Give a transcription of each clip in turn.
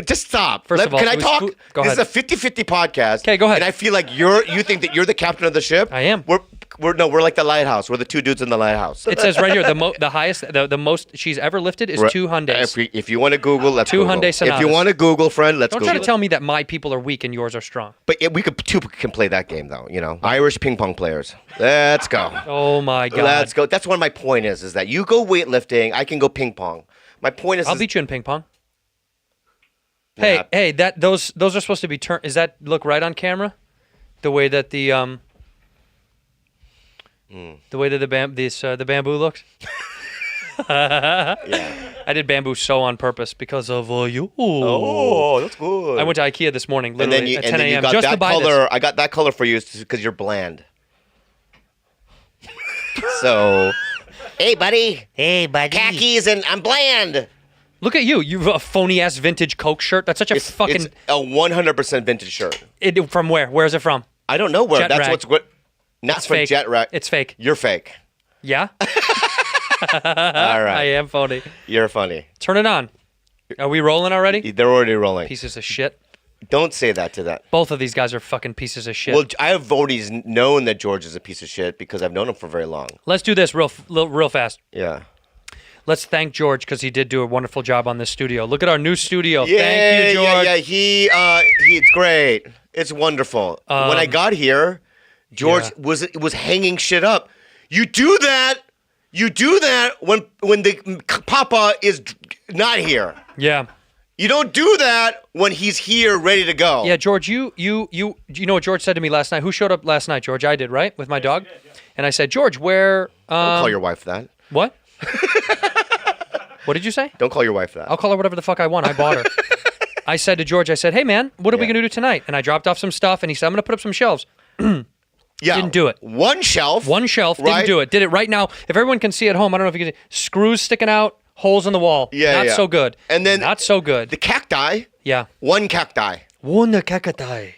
Just stop. First of all, can I talk? Go this ahead. is a 50-50 podcast. Okay, go ahead. And I feel like you think that you're the captain of the ship. I am. We're like the lighthouse. We're the two dudes in the lighthouse. It says right here the highest, the most she's ever lifted is 2 Hyundais. If you want to Google, let's 2 Google. Hyundai Sonatas. If you want to Google, friend, let's Don't Google. try to tell me that my people are weak and yours are strong. But two can play that game though. Irish ping pong players. Let's go. Oh my God. Let's go. That's what my point is that you go weightlifting, I can go ping pong. My point is, I'll beat you in ping pong. Yeah. Hey, those are supposed to be turned. Is that look right on camera? The way that the bamboo looks. Yeah. I did bamboo so on purpose because of you. Oh, that's good. I went to IKEA this morning, literally at 10 a.m. got just that to buy color. this. I got that color for you because you're bland. So, hey buddy, khakis, and I'm bland. Look at you. You've a phony ass vintage Coke shirt. That's such a fucking. It's a 100% vintage shirt. From where? Where is it from? I don't know where. Jet That's Rag. what's good. Not It's from fake. Jet Rag. It's fake. You're fake. Yeah. All right. I am phony. You're funny. Turn it on. Are we rolling already? They're already rolling. Pieces of shit. Don't say that to that. Both of these guys are fucking pieces of shit. Well, I have always known that George is a piece of shit because I've known him for very long. Let's do this real fast. Yeah. Let's thank George because he did do a wonderful job on this studio. Look at our new studio. Yeah, Thank you, George. Yeah. It's great. It's wonderful. When I got here, George was hanging shit up. You do that when the Papa is not here. Yeah. You don't do that when he's here, ready to go. Yeah, George, you know what George said to me last night? Who showed up last night, George? I did, right? With my dog? Yeah. And I said, George, where... Don't call your wife that. What? What did you say? Don't call your wife that. I'll call her whatever the fuck I want. I bought her. I said to George, hey, man, what are we going to do tonight? And I dropped off some stuff, and he said, I'm going to put up some shelves. Yeah. Didn't do it. One shelf, right? Didn't do it. Did it right now. If everyone can see at home, I don't know if you can see. Screws sticking out, holes in the wall. Yeah, Not so good. And then not so good. The cacti. Yeah. One cacti. One cacti.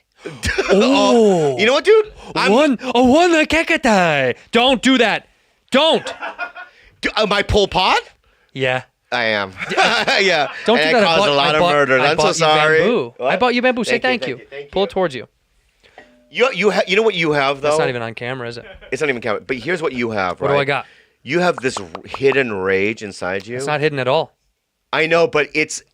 Oh. You know what, dude? One cacti. Don't do that. Don't. Am I Pol Pot? Yeah. I am. Yeah. Don't and do that. I caused a lot of murder. I'm so sorry. I bought you bamboo. Say thank you. Pull it towards you. You know what you have, though? It's not even on camera, is it? It's not even camera. But here's what you have, right? What do I got? You have this hidden rage inside you. It's not hidden at all. I know, but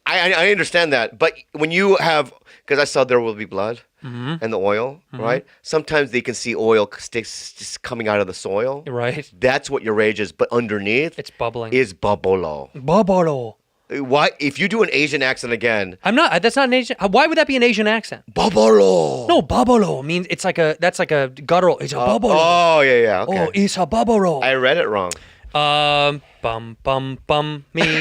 I understand that. But when you have, because I saw There Will Be Blood and the oil, right? Sometimes they can see oil sticks coming out of the soil. Right. That's what your rage is. But underneath, It's bubbling. is bubolo. Bubolo. Why? If you do an Asian accent again, I'm not. That's not an Asian. Why would that be an Asian accent? bubolo. No, bubolo means it's like a. That's like a guttural. It's a bubolo. Oh yeah. Okay. Oh, it's a bubolo. I read it wrong. Bum, me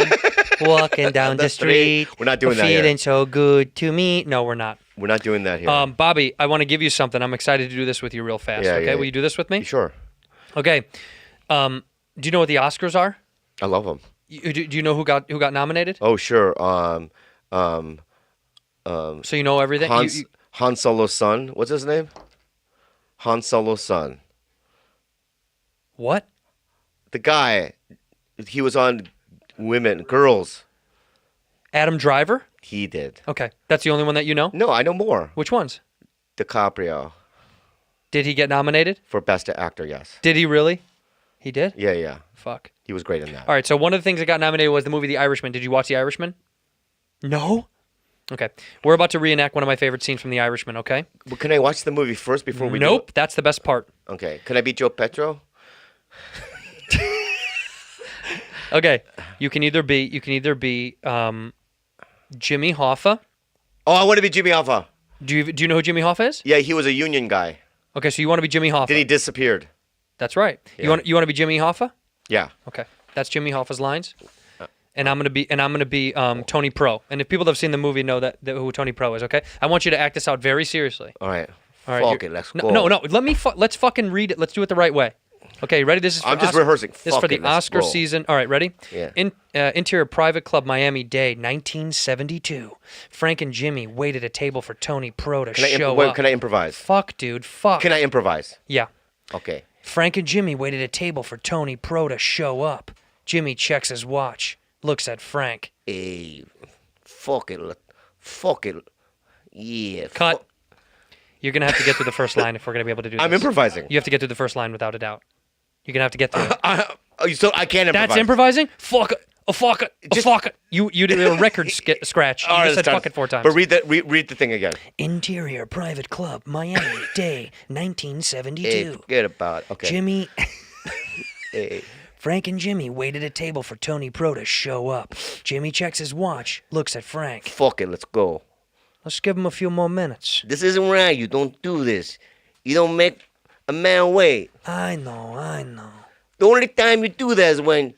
walking down the street. We're not doing that here. Feeling so good to me. No, we're not. We're not doing that here. Bobby, I want to give you something. I'm excited to do this with you real fast. Yeah, okay, yeah. will you do this with me? Sure. Okay. Do you know what the Oscars are? I love them. Do you know who got nominated? Oh sure. So you know everything. Han Solo's son. What's his name? Han Solo's son. What? The guy. He was on Girls. Adam Driver? He did. Okay, that's the only one that you know. No, I know more. Which ones? DiCaprio Did he get nominated? for Best Actor. Yes. Did he really? He did? Yeah. Fuck. He was great in that. All right, so one of the things that got nominated was the movie The Irishman. Did you watch The Irishman? No? Okay. We're about to reenact one of my favorite scenes from The Irishman, okay? But can I watch the movie first before we? Nope, that's the best part. Do it? Okay. Can I be Joe Petro? Okay. You can either be Jimmy Hoffa. Oh, I want to be Jimmy Hoffa. Do you know who Jimmy Hoffa is? Yeah, he was a union guy. Okay, so you want to be Jimmy Hoffa. Then he disappeared. That's right. Yeah. You want to be Jimmy Hoffa? Yeah. Okay. That's Jimmy Hoffa's lines. And I'm gonna be Tony Pro. And if people that have seen the movie know that who Tony Pro is, okay? I want you to act this out very seriously. All right. All right. Fuck it. Let's go. No. Let's fucking read it. Let's do it the right way. Okay, ready? This is. I'm just rehearsing. This is for the Oscar season. All right, ready? Yeah. Interior Private Club, Miami Day, 1972. Frank and Jimmy waited a table for Tony Pro to show up. Can I improvise? Fuck, dude. Fuck. Can I improvise? Yeah. Okay. Frank and Jimmy waited a table for Tony Pro to show up. Jimmy checks his watch, looks at Frank. Hey, fuck it. Fuck it. Yeah. Cut. You're going to have to get through the first line if we're going to be able to do this. I'm improvising. You have to get through the first line without a doubt. You're going to have to get through it. So I can't improvise. That's improvising? Fuck it. Oh, fuck it. Oh, fuck it. You did a record scratch. You just said fuck it 4 times. But read the thing again. Interior private club, Miami, day 1972. Hey, forget about it. Okay. Jimmy... Hey. Frank and Jimmy waited at a table for Tony Pro to show up. Jimmy checks his watch, looks at Frank. Fuck it, let's go. Let's give him a few more minutes. This isn't right. You don't do this. You don't make a man wait. I know. The only time you do that is when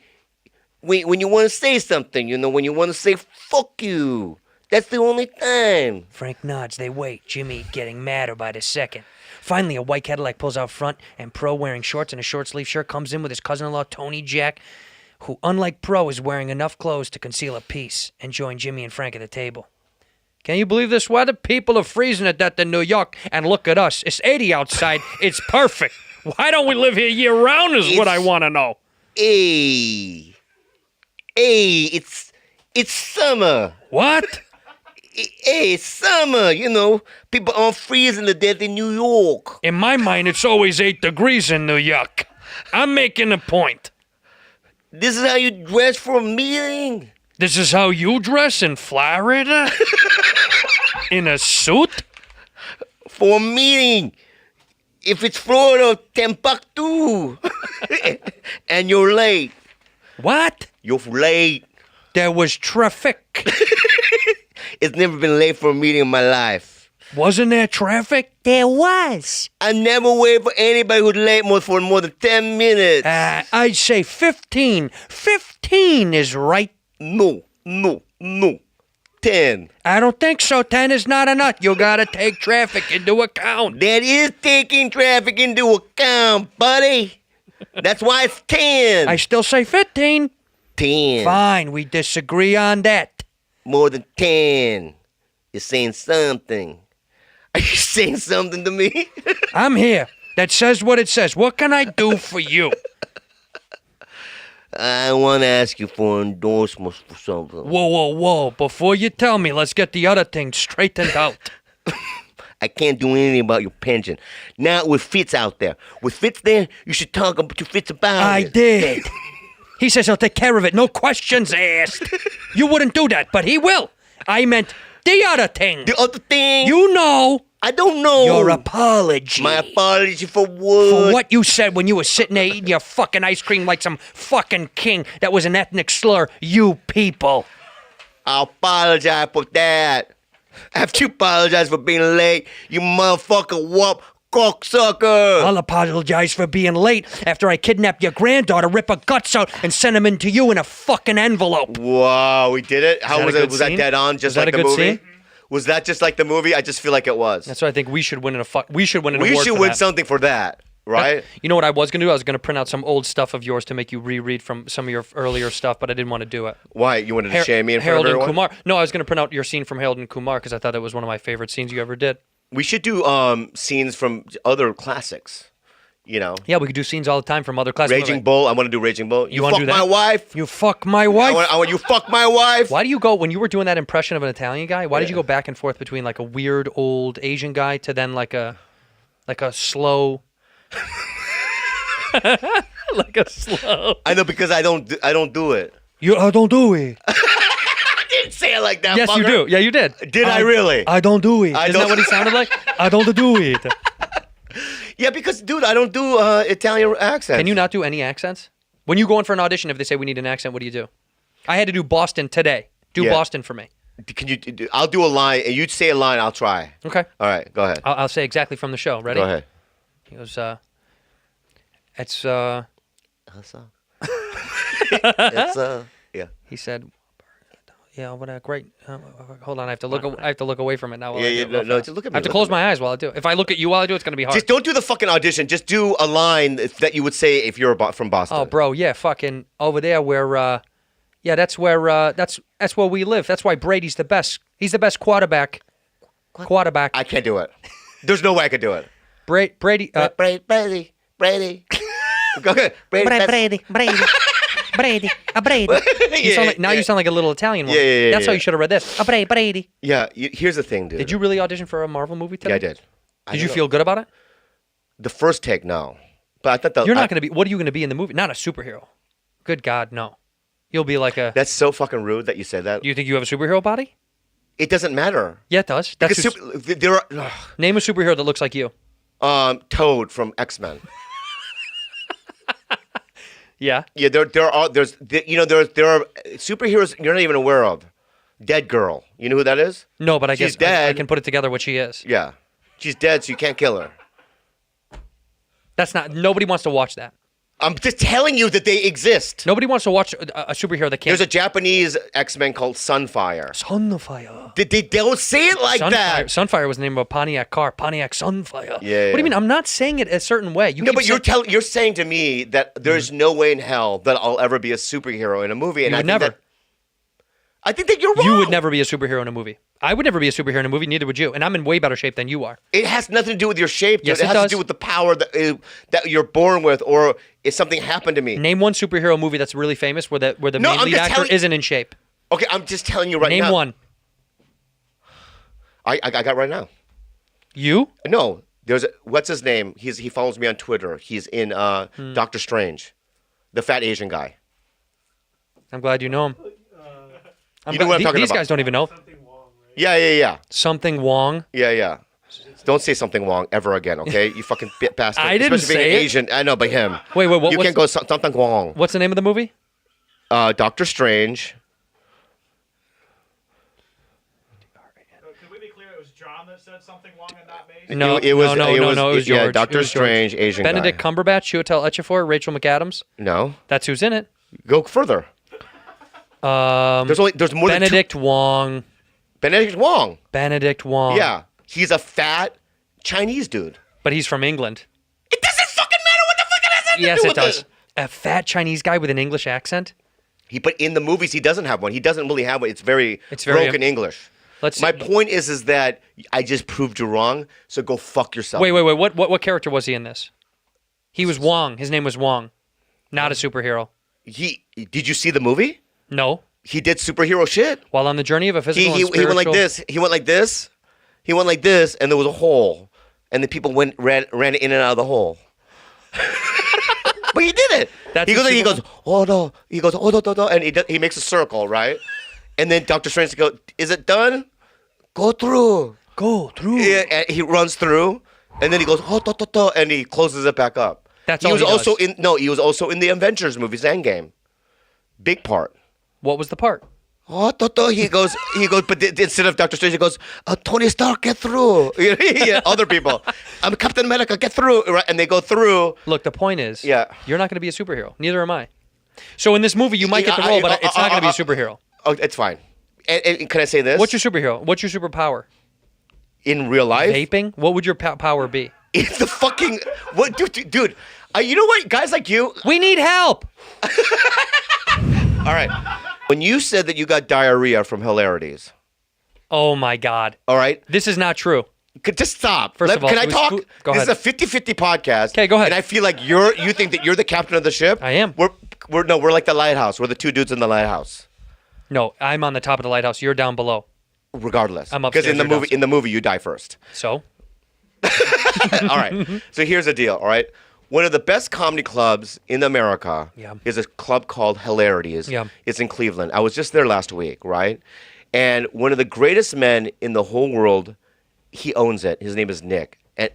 you want to say something, when you want to say fuck you. That's the only time. Frank nods, they wait, Jimmy getting madder by the second. Finally, a white Cadillac pulls out front, and Pro, wearing shorts and a short-sleeve shirt, comes in with his cousin-in-law, Tony Jack, who, unlike Pro, is wearing enough clothes to conceal a piece, and join Jimmy and Frank at the table. Can you believe this weather? People are freezing to death in New York, and look at us. It's 80 outside. It's perfect. Why don't we live here year-round is what I want to know. Hey, it's summer. What? Hey, it's summer, People aren't freezing to death in New York. In my mind, it's always 8 degrees in New York. I'm making a point. This is how you dress for a meeting? This is how you dress in Florida? In a suit? For a meeting. If it's Florida, Timbuktu. And you're late. What? You're late. There was traffic. It's never been late for a meeting in my life. Wasn't there traffic? There was. I never wait for anybody who's late for more than 10 minutes. I'd say 15. 15 is right. No. 10. I don't think so. 10 is not enough. You gotta take traffic into account. That is taking traffic into account, buddy. That's why it's 10. I still say 15. 10. Fine, we disagree on that. More than 10. You're saying something. Are you saying something to me? I'm here. That says what it says. What can I do for you? I want to ask you for endorsements for something. Whoa. Before you tell me, let's get the other thing straightened out. I can't do anything about your pension. Now with Fitz out there. With Fitz there, you should talk to Fitz about it. I did. He says he'll take care of it. No questions asked. You wouldn't do that, but he will. I meant the other thing. The other thing? You know. I don't know. Your apology. My apology for what? For what you said when you were sitting there eating your fucking ice cream like some fucking king. That was an ethnic slur. You people. I apologize for that. After you apologize for being late, you motherfucker whoop cocksucker. I'll apologize for being late after I kidnapped your granddaughter, rip her guts out, and send them into you in a fucking envelope. Wow, we did it? How was it? Was that dead on, just like the movie? Scene? Was that just like the movie? I just feel like it was. That's what I think we should win We should win an award. We should win something for that, right? You know what I was going to do? I was going to print out some old stuff of yours to make you reread from some of your earlier stuff, but I didn't want to do it. Why? You wanted to shame me in front of everyone? Harold and Kumar. No, I was going to print out your scene from Harold and Kumar because I thought it was one of my favorite scenes you ever did. We should do scenes from other classics. Yeah, we could do scenes all the time from other classics. Raging Bull. I want to do Raging Bull. You want to fuck do that? my wife. You fuck my wife. I want you fuck my wife. Why do you go when you were doing that impression of an Italian guy? Why did you go back and forth between like a weird old Asian guy to then like a slow, like a slow? I know because I don't do it. I don't do it. I didn't say it like that. Yes, fucker. you do. Yeah, you did. Did I really? I don't do it. Isn't that what he sounded like? I don't do it. Yeah, because, dude, I don't do Italian accents. Can you not do any accents? When you go in for an audition, if they say we need an accent, what do you do? I had to do Boston today. Do Boston for me. Can you? I'll do a line, and you say a line, I'll try. Okay. All right, go ahead. I'll say exactly from the show. Ready? Go ahead. He goes, it's, yeah. He said, yeah, what a great. Hold on, I have to look away from it now. While No, just look at me. I have to close my eyes while I do it. If I look at you while I do it, it's gonna be hard. Just don't do the fucking audition. Just do a line that you would say if you're from Boston. Oh, bro, yeah, fucking over there where, that's where we live. That's why Brady's the best. He's the best quarterback. Quarterback. I can't do it. There's no way I could do it. Brady. Brady. Go ahead. Brady. Brady, a Brady. You sound like, now you sound like a little Italian one. Yeah. That's how you should have read this. A Brady. Yeah, here's the thing, dude. Did you really audition for a Marvel movie today? Yeah, I did. Did you feel good about it? The first take, no. But I thought You're not going to be. What are you going to be in the movie? Not a superhero. Good God, no. You'll be like a. That's so fucking rude that you said that. Do you think you have a superhero body? It doesn't matter. Yeah, it does. That's There are name a superhero that looks like you. Toad from X-Men. Yeah. Yeah, there are superheroes you're not even aware of. Dead Girl. You know who that is? No, but I She's guess I dead. can put it together what she is. Yeah. She's dead, so you can't kill her. That's not. Nobody wants to watch that. I'm just telling you that they exist. Nobody wants to watch a superhero that can't. There's a Japanese X-Men called Sunfire. Sunfire. They don't say it like that. Sunfire was the name of a Pontiac car. Pontiac Sunfire. Yeah. What do you mean? I'm not saying it a certain way. No, but you're saying to me that there's no way in hell that I'll ever be a superhero in a movie, and You would never. I think that you're wrong. You would never be a superhero in a movie. I would never be a superhero in a movie. Neither would you. And I'm in way better shape than you are. It has nothing to do with your shape. Dude. Yes, it it has does. to do with the power that you're born with, or if something happened to me. Name one superhero movie that's really famous where the No, main I'm lead just actor telling- isn't in shape. Okay, I'm just telling you right now. Name one. I got right now. You? No, what's his name? He follows me on Twitter. He's in Doctor Strange, the fat Asian guy. I'm glad you know him. You know what I'm talking These about. guys don't even know. Yeah. Something Wong. Yeah. Don't say something wrong ever again, okay? You fucking bastard. I didn't Especially being say an it. Asian. I know, but him. Wait, what? You can't go something wrong. What's the name of the movie? Doctor Strange. Can we be clear? It was John that said something wrong and not me. No, It was George. Yeah, Doctor It was George. Strange, Asian Benedict guy. Cumberbatch, Chiwetel Ejiofor, Rachel McAdams. No, That's who's in it. go further. There's more Benedict Wong. than Benedict Wong. Benedict Wong. Yeah, he's a fat Chinese dude. But he's from England. It doesn't fucking matter what the fuck it has to Yes, do it with does. it. A fat Chinese guy with an English accent. But in the movies, he doesn't have one. He doesn't really have one. It's very very- broken English. Let's My see. point is that I just proved you wrong. So go fuck yourself. Wait. What character was he in this? He was Wong. His name was Wong. Not a superhero. Did you see the movie? No. He did superhero shit. While on the journey of a physical and He spiritual... went like this. He went like this. He went like this, and there was a hole, and the people ran in and out of the hole. But he did it. That's He a goes, oh no. He goes, oh no, and he makes a circle, right? And then Doctor Strange goes, is it done? Go through. Go through. Yeah, and he runs through, and then he goes, and he closes it back up. That's he all was he also does. he was also in the Avengers movies, Endgame. Big part. What was the part? He goes, but instead of Doctor Strange, he goes, Tony Stark, get through. Yeah, other people. I'm Captain America, get through. Right? And they go through. Look, the point is, Yeah. you're not going to be a superhero. Neither am I. So in this movie, you might get the role, but it's not going to be a superhero. Oh, it's fine. And can I say this? What's your superhero? What's your superpower? In real life? Vaping? What would your power be? It's the fucking, what, dude, you know what, guys like you, We need help. all right. When you said that you got diarrhea from hilarities, Oh my God. all right, This is not true. just stop. First of all, can I it was talk? Go This ahead. is a 50-50 podcast. Okay, go ahead. And I feel like you think that you're the captain of the ship. I am. We're like the lighthouse. We're the two dudes in the lighthouse. No, I'm on the top of the lighthouse. You're down below. Regardless, I'm because upstairs, you're downstairs. in the movie you die first. So? All right. So here's the deal. All right. One of the best comedy clubs in America Yeah. is a club called Hilarities. Yeah. It's in Cleveland. I was just there last week, right? And one of the greatest men in the whole world, he owns it. His name is Nick, and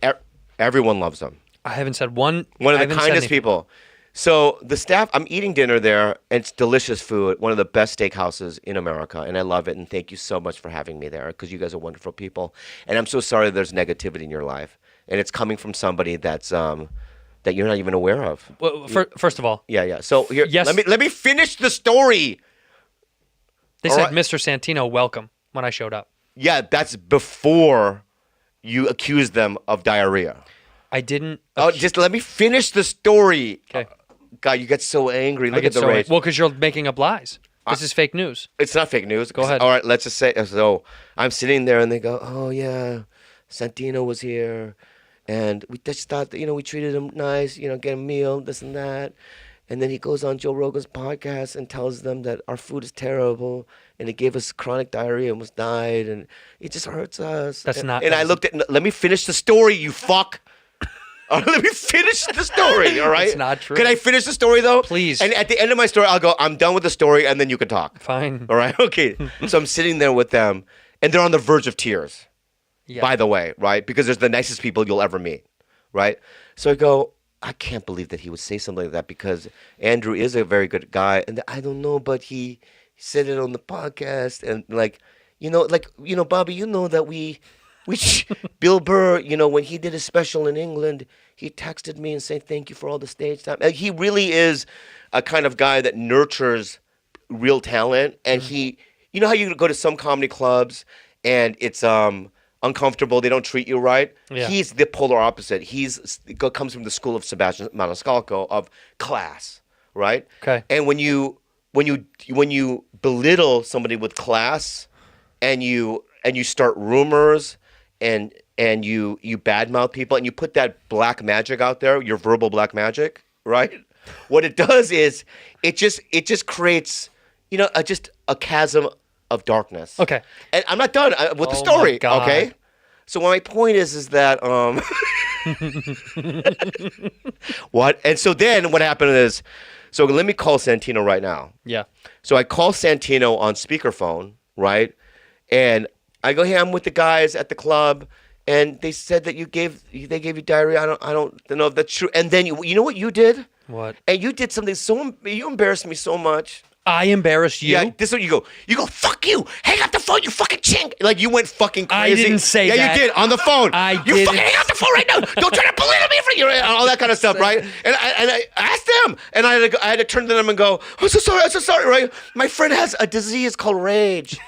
everyone loves him. I haven't said one. One of I the haven't said kindest anything. people. So the staff, I'm eating dinner there, and it's delicious food. One of the best steakhouses in America, and I love it. And thank you so much for having me there, because you guys are wonderful people. And I'm so sorry there's negativity in your life, and it's coming from somebody that's that you're not even aware of. Well, first of all, Yeah. So here, Yes. let me finish the story. they All said right. Mr. Santino welcome when I showed up. Yeah, that's before you accused them of diarrhea. I didn't. Oh, just let me finish the story. Okay. God, you get so angry. I Look get at the so rage. well because you're making up lies. This is fake news. It's not fake news. Go ahead. All right, let's just say so. I'm sitting there, and they go, "Oh yeah, Santino was here, and we just thought that we treated him nice, get a meal, this and that." And then he goes on Joe Rogan's podcast and tells them that our food is terrible and it gave us chronic diarrhea, almost died, and it just hurts us. That's not. And I looked at. Let me finish the story, you fuck. Let me finish the story. All right. It's not true. Can I finish the story though? Please. And at the end of my story, I'll go. I'm done with the story, and then you can talk. Fine. All right. Okay. So I'm sitting there with them, and they're on the verge of tears. Yeah. By the way, right? Because they're the nicest people you'll ever meet, right? So I go, I can't believe that he would say something like that because Andrew is a very good guy, and I don't know, but he said it on the podcast, and Bobby, you know that we Bill Burr, when he did his special in England, he texted me and said thank you for all the stage time. And he really is a kind of guy that nurtures real talent, and he, you know how you go to some comedy clubs and it's uncomfortable, they don't treat you right. Yeah. He's the polar opposite. Comes from the school of Sebastian Maniscalco of class, right? Okay. And when you belittle somebody with class, and you start rumors, and you badmouth people, and you put that black magic out there, your verbal black magic, right? What it does is it just creates just a chasm of darkness. Okay. And I'm not done with the Oh story. my God. Okay. So my point is that what? And so then what happened is, so let me call Santino right now. Yeah. So I call Santino on speakerphone, right? And I go, hey, I'm with the guys at the club, and they said that they gave you diarrhea. I don't know if that's true. And then you know what you did? What? And you did something you embarrassed me so much. I embarrassed you? Yeah, this is what you go. You go, fuck you. Hang up the phone, you fucking chink. Like, you went fucking crazy. I didn't say that. Yeah, you did, on the phone. You didn't. fucking hang up the phone right now. Don't try to belittle me for you. All that kind of stuff, right? And I asked them, and I had to turn to them and go, I'm so sorry, right? My friend has a disease called rage.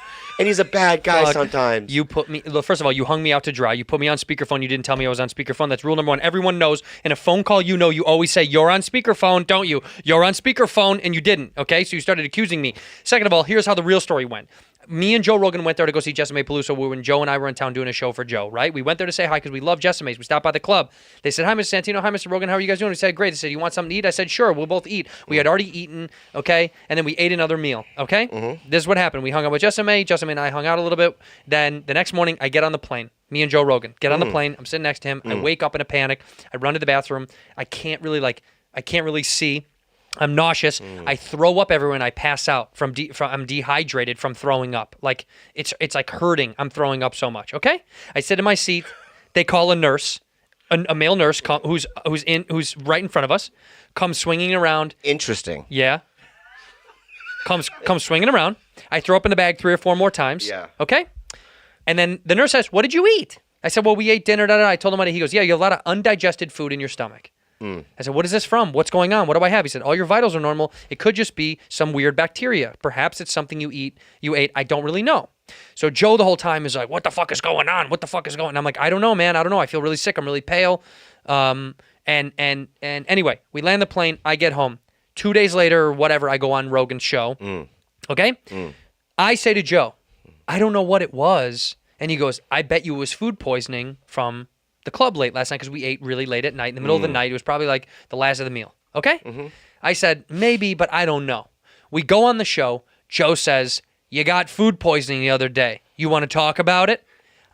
And he's a bad guy Fuck. sometimes. You put me. Look, first of all, you hung me out to dry. You put me on speakerphone. You didn't tell me I was on speakerphone. That's rule number one. Everyone knows. In a phone call, you always say you're on speakerphone, don't you? You're on speakerphone, and you didn't. Okay, so you started accusing me. Second of all, here's how the real story went. Me and Joe Rogan went there to go see Jessimae Peluso when Joe and I were in town doing a show for Joe, right? We went there to say hi because we love Jessimae's. We stopped by the club. They said, hi, Mr. Santino. Hi, Mr. Rogan. How are you guys doing? We said, great. They said, you want something to eat? I said, sure. We'll both eat. We had already eaten, okay? And then we ate another meal, okay? Mm-hmm. This is what happened. We hung out with Jessimae. Jessimae and I hung out a little bit. Then the next morning, I get on the plane. Me and Joe Rogan get on the plane. I'm sitting next to him. I wake up in a panic. I run to the bathroom. I can't really see. I'm nauseous. I throw up everywhere and I pass out I'm dehydrated from throwing up. Like it's like hurting. I'm throwing up so much. Okay. I sit in my seat. They call a nurse, a male nurse who's right in front of us, comes swinging around. Interesting. Yeah. Comes swinging around. I throw up in the bag 3 or 4 more times. Yeah. Okay. And then the nurse says, "What did you eat?" I said, "Well, we ate dinner." I told him what. He goes, "Yeah, you have a lot of undigested food in your stomach." I said, what is this from? What's going on? What do I have? He said, all your vitals are normal. It could just be some weird bacteria. Perhaps it's something you ate. I don't really know. So Joe the whole time is like, what the fuck is going on? What the fuck is going on? I'm like, I don't know, man. I don't know. I feel really sick. I'm really pale. And anyway, we land the plane. I get home. 2 days later or whatever, I go on Rogan's show. Okay? I say to Joe, I don't know what it was. And he goes, I bet you it was food poisoning from the club late last night because we ate really late at night. In the middle of the night, it was probably like the last of the meal. Okay? I said, maybe, but I don't know. We go on the show. Joe says, you got food poisoning the other day. You want to talk about it?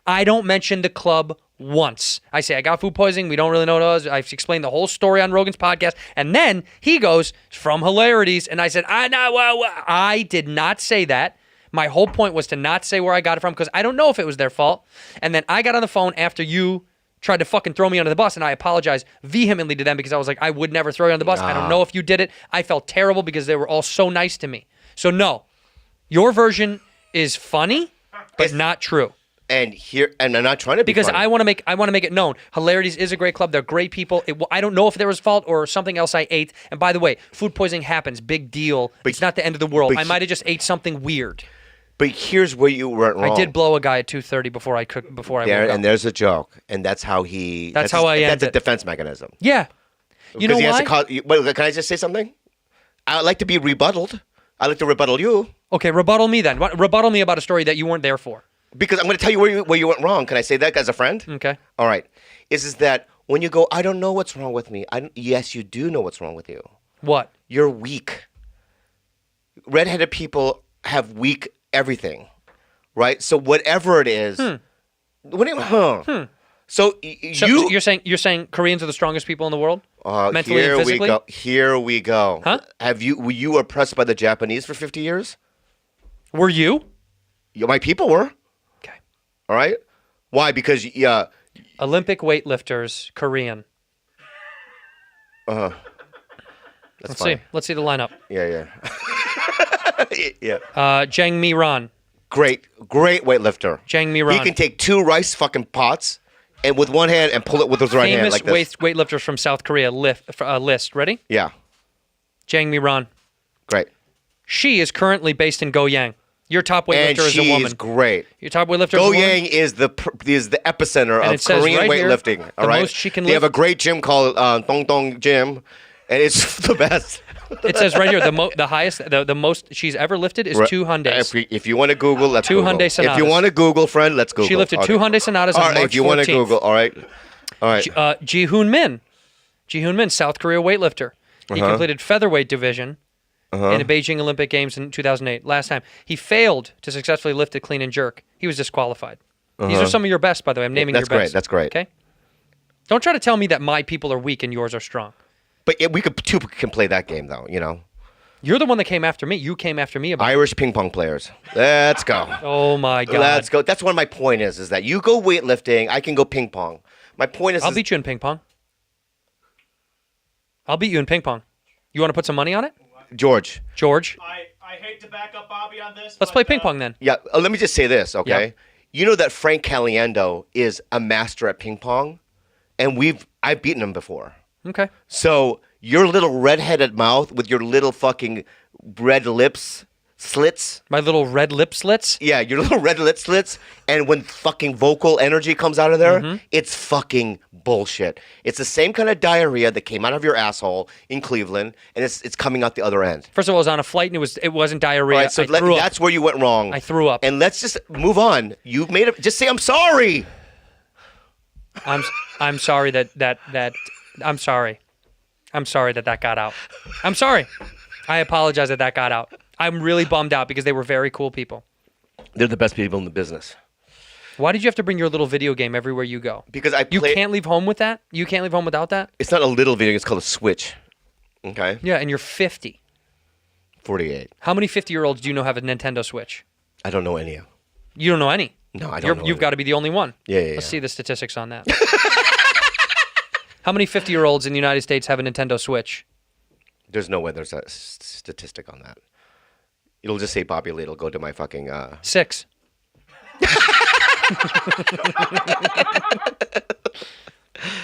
I don't mention the club once. I say, I got food poisoning. We don't really know what it was. I've explained the whole story on Rogan's podcast. And then he goes, from hilarities. And I said, I did not say that. My whole point was to not say where I got it from because I don't know if it was their fault. And then I got on the phone after you tried to fucking throw me under the bus, and I apologized vehemently to them because I was like, I would never throw you on the bus. I don't know if you did it. I felt terrible because they were all so nice to me. So no, your version is funny, but not true. And I'm not trying to be because funny. I want to make it known. Hilarities is a great club. They're great people. I don't know if there was fault or something else I ate. And by the way, food poisoning happens. Big deal. It's not the end of the world. I might have just ate something weird. But here's where you went wrong. I did blow a guy at 2:30 before I woke up. And there's a joke, and that's how That's a defense mechanism. Yeah. You know why? Wait, can I just say something? I like to be rebutted. I like to rebuttal you. Okay, rebuttal me then. Rebuttal me about a story that you weren't there for. Because I'm going to tell you where you went wrong. Can I say that as a friend? Okay. All right. Is that when you go, I don't know what's wrong with me. Yes, you do know what's wrong with you. What? you're weak. Redheaded people have weak everything, right? So whatever it is, So you're saying Koreans are the strongest people in the world, mentally and physically? Here we go. Huh? Were you oppressed by the Japanese for 50 years? Were you? My people were. Okay. All right. Why? Because Olympic weightlifters, Korean. That's Let's fine. see. Let's see the lineup. Yeah. Yeah. Jang Mi-ran. Great weightlifter. Jang Mi-ran. He can take 2 rice fucking pots and with one hand and pull it with his right hand like this. Famous weightlifters from South Korea. List. Ready? Yeah. Jang Mi-ran. Great. She is currently based in Goyang. Your top weightlifter is a woman. And she's great. Your top weightlifter is a woman? Goyang is the epicenter And of it says Korean right here, weightlifting. All the right. most she can they have a lift- great gym called Dong Dong Gym, and it's the best. It says right here the highest, the most she's ever lifted is 2 Hyundais. If you want to Google, let's Two Google. Hyundai If you Sonatas. want to Google, friend, let's Google. She lifted 2 Hyundai Sonatas All on right, March if you want 14th. to Google, all right. Ji Hoon Min, South Korea weightlifter. He completed featherweight division in the Beijing Olympic Games in 2008. Last time he failed to successfully lift a clean and jerk. He was disqualified. These are some of your best, by the way. I'm naming your best. That's great. Okay. Don't try to tell me that my people are weak and yours are strong. But we can play that game though. You know. You're the one that came after me. You came after me about Irish ping pong players. Let's go. Oh my God. Let's go. That's what my point is that you go weightlifting, I can go ping pong. My point is I'll beat you in ping pong. I'll beat you in ping pong. You want to put some money on it? George. I hate to back up Bobby on this. Let's play ping pong then. Yeah, let me just say this, okay? Yeah. You know that Frank Caliendo is a master at ping pong, and I've beaten him before. Okay. So your little redheaded mouth with your little fucking red lips slits. My little red lip slits. Yeah, your little red lip slits, and when fucking vocal energy comes out of there, it's fucking bullshit. It's the same kind of diarrhea that came out of your asshole in Cleveland, and it's coming out the other end. First of all, I was on a flight and it wasn't diarrhea. All right, so I threw up. that's where you went wrong. I threw up. And let's just move on. You've made it. Just say I'm sorry. I'm sorry that I'm sorry. I'm sorry that got out. I'm sorry. I apologize that got out. I'm really bummed out because they were very cool people. They're the best people in the business. Why did you have to bring your little video game everywhere you go? Because You can't leave home with that? You can't leave home without that? It's not a little video. It's called a Switch. Okay. Yeah, and you're 50. 48. How many 50-year-olds do you know have a Nintendo Switch? I don't know any. You don't know any. No, I don't know You've any. got to be the only one. Yeah. Let's see the statistics on that. How many 50-year-olds in the United States have a Nintendo Switch? There's no way there's a statistic on that. It'll just say Bobby Lee. It'll go to my fucking. 6.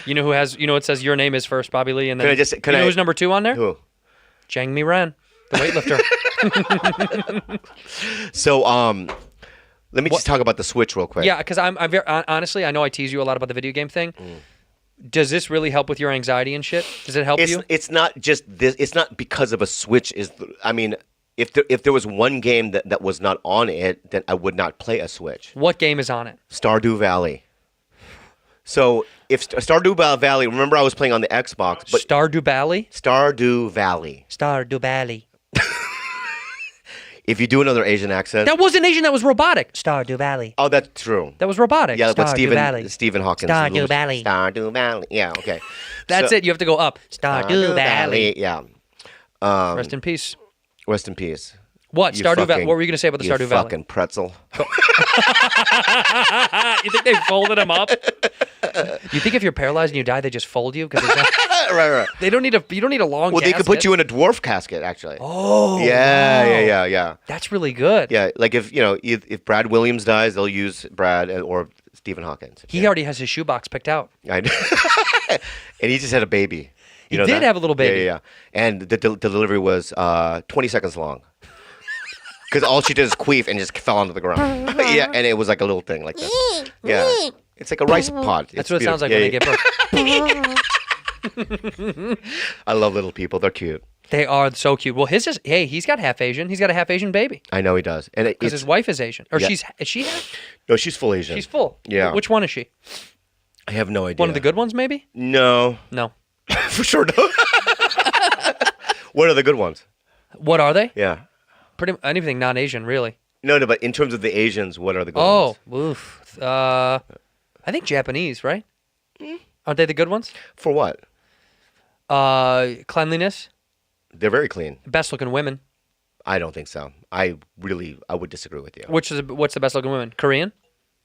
You know who has? You know it says your name is first, Bobby Lee, and then Can I who's number 2 on there? Who? Jang Mi-ran, the weightlifter. So let me just talk about the Switch real quick. Yeah, because I'm very honestly, I know I tease you a lot about the video game thing. Does this really help with your anxiety and shit? Does it help you? It's not just this. It's not because of a Switch. I mean, if there was one game that was not on it, then I would not play a Switch. What game is on it? Stardew Valley. So if Stardew Valley, remember I was playing on the Xbox, but Stardew Valley. Stardew Valley. Stardew Valley. If you do another Asian accent, That wasn't Asian. That was robotic. Stardew Valley. oh, that's true. That was robotic. Yeah, but Valley. Stephen Hawking. Stardew Valley. Stardew Valley. Yeah, okay. That's So- it. You have to go up. Stardew Valley. Yeah. Rest in peace. Rest in peace. What? You Stardew Valley. fucking- What were you going to say about the You Stardew Valley? fucking pretzel. You think they folded him up? You think if you're paralyzed and you die, they just fold you? Because right. they don't need a. You don't need a long. Well, they could put casket. you in a dwarf casket, actually. Oh. Yeah, wow. yeah. That's really good. Yeah, like if Brad Williams dies, they'll use Brad or Stephen Hawkins. He already has his shoebox picked out. I know. And he just had a baby. You know did that? have a little baby. Yeah. And the delivery was 20 seconds long. Because all she did is queef and just fell onto the ground. Yeah, and it was like a little thing like this. Yeah. It's like a rice pod. That's what it sounds like when they give birth. I love little people. They're cute. They are so cute. Well, he's got half Asian. He's got a half Asian baby. I know he does. And Because his wife is Asian. Or Yeah. is she half? No, she's full Asian. She's full. Yeah. Which one is she? I have no idea. One of the good ones, maybe? No. No. For sure, no. What are the good ones? What are they? Yeah. Pretty anything non-Asian, really. No, but in terms of the Asians, what are the good Oh, ones? oof. I think Japanese, right? Aren't they the good ones? For what? Cleanliness, They're very clean. best-looking women. I don't think so. I would disagree with you. What's the best-looking women? Korean,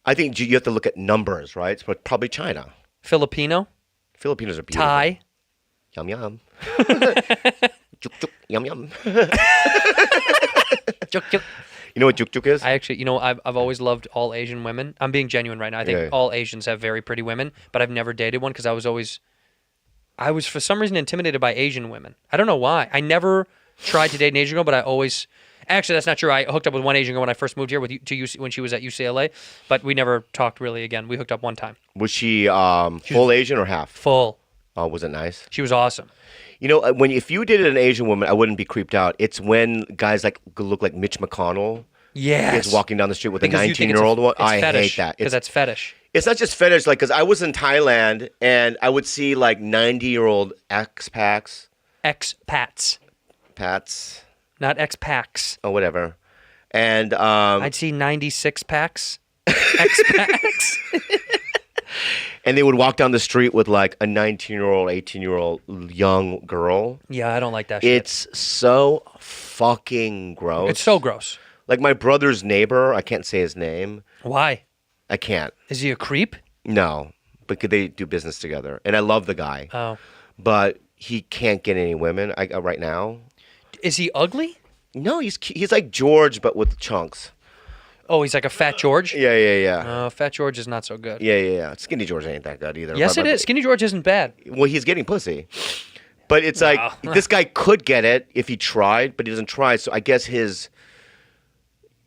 I think you have to look at numbers, right? But probably China. Filipino, Filipinos are beautiful. Thai. Yum yum. Juk juk. Yum yum. Juk juk. You know what juk juk is? I actually, I've always loved all Asian women. I'm being genuine right now. I think Yeah. all Asians have very pretty women, but I've never dated one because I was for some reason intimidated by Asian women. I don't know why. I never tried to date an Asian girl, but I always. Actually, that's not true. I hooked up with one Asian girl when I first moved here when she was at UCLA, but we never talked really again. We hooked up one time. Was she full Asian or half? Full. Oh, was it nice? She was awesome. You know, if you dated an Asian woman, I wouldn't be creeped out. It's when guys look like Mitch McConnell Yes. is walking down the street with a Because you think 19-year-old one. it's I fetish, hate that. because that's fetish. It's not just fetish, like, because I was in Thailand and I would see like 90-year-old expats, Expats, pats, not expats. or whatever, and I'd see 96 packs. Expats. and they would walk down the street with like a 19-year-old, 18-year-old young girl. Yeah, I don't like that shit. It's so fucking gross. It's so gross. Like my brother's neighbor, I can't say his name. Why? I can't. Is he a creep? No, but they do business together, and I love the guy, Oh. but he can't get any women right now. Is he ugly? No, he's like George, but with chunks. Oh, he's like a fat George? Yeah. Fat George is not so good. Yeah. Skinny George ain't that good either. Yes, it is. Skinny George isn't bad. Well, he's getting pussy. But it's like, this guy could get it if he tried, but he doesn't try. So I guess his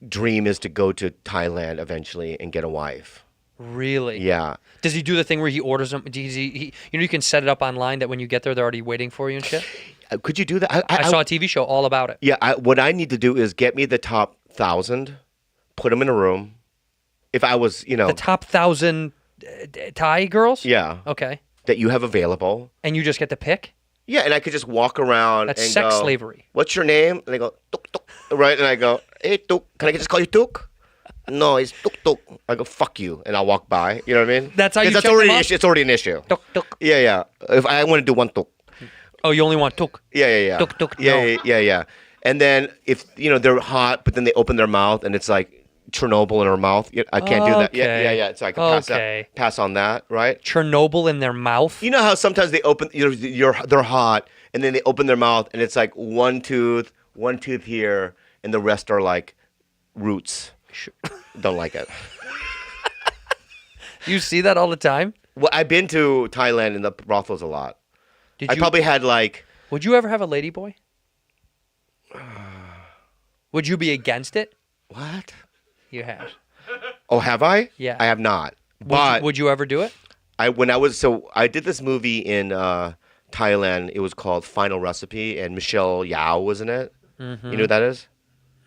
dream is to go to Thailand eventually and get a wife. Really? Yeah. Does he do the thing where he orders them? You can set it up online that when you get there, they're already waiting for you and shit? Could you do that? I saw a TV show all about it. Yeah, what I need to do is get me the top 1,000, put them in a room. If I was, The top 1,000 Thai girls? yeah, Okay. that you have available. And you just get to pick? Yeah, and I could just walk around That's and sex go, slavery. What's your name? And they go, Tuk Tuk. Right? And I go, hey, Tuk. Can I just call you Tuk? No, it's Tuk Tuk. I go, fuck you. And I'll walk by. You know what I mean? That's how you 'Cause check already them an up? issue. It's already an issue. Tuk tuk. Yeah. If I want to do one Tuk. Oh, you only want tuk. Yeah. Tuk tuk. Yeah, no. yeah. And then if, they're hot, but then they open their mouth and it's like Chernobyl in her mouth. I can't do that. Okay. Yeah. So I can Okay. pass on that, right? Chernobyl in their mouth? You know how sometimes they open, they're hot, and then they open their mouth, and it's like one tooth here, and the rest are like roots. Don't like it. You see that all the time? Well, I've been to Thailand and the brothels a lot. Did I you? probably had like, Would you ever have a lady boy? Would you be against it? what? You have. Oh, have I? Yeah. I have not. Would, But would you ever do it? I did this movie in Thailand. It was called Final Recipe, and Michelle Yao was in it. Mm-hmm. You know who that is?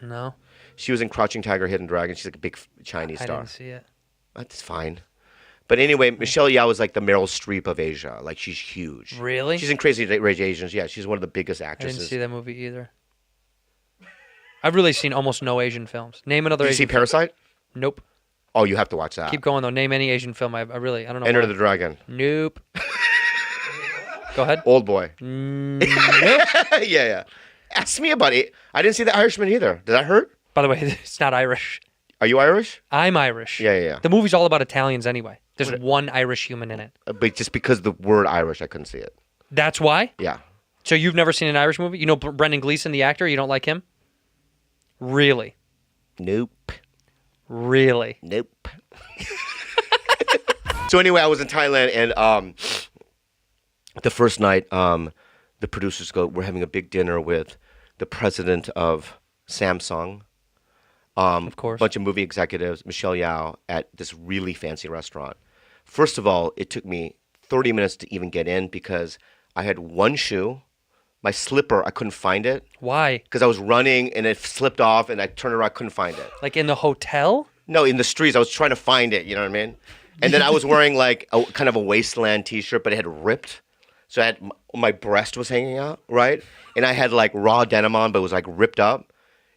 No, She was in Crouching Tiger, Hidden Dragon. She's like a big Chinese I star. didn't see it. That's fine. But anyway, Michelle Yao is like the Meryl Streep of Asia. Like, she's huge. Really? She's in Crazy Rich Asians. Yeah, she's one of the biggest I actresses. didn't see that movie either. I've really seen almost no Asian films. Name another Did you Asian see Parasite? Nope. Oh, you have to watch that. Keep going though. Name any Asian film. I don't know. Enter why. the Dragon. Nope. Go ahead. Old Boy. Nope. Yeah. Ask me about it. I didn't see The Irishman either. Did that hurt? By the way, it's not Irish. Are you Irish? I'm Irish. Yeah. The movie's all about Italians anyway. There's one Irish human in it. But just because the word Irish, I couldn't see it. That's why? Yeah. So you've never seen an Irish movie? You know Brendan Gleeson, the actor? You don't like him? Really? Nope. Really? Nope. So anyway, I was in Thailand, and the first night, the producers go, we're having a big dinner with the president of Samsung. Of course. A bunch of movie executives, Michelle Yao, at this really fancy restaurant. First of all, it took me 30 minutes to even get in because I had one shoe. My slipper, I couldn't find it Why? because I was running and it slipped off and I turned around, I couldn't find it. Like in the hotel? No, in the streets, I was trying to find it, you know what I mean? And then I was wearing like a kind of a wasteland t-shirt, but it had ripped. So I had my breast was hanging out, right? And I had like raw denim on, but it was like ripped up.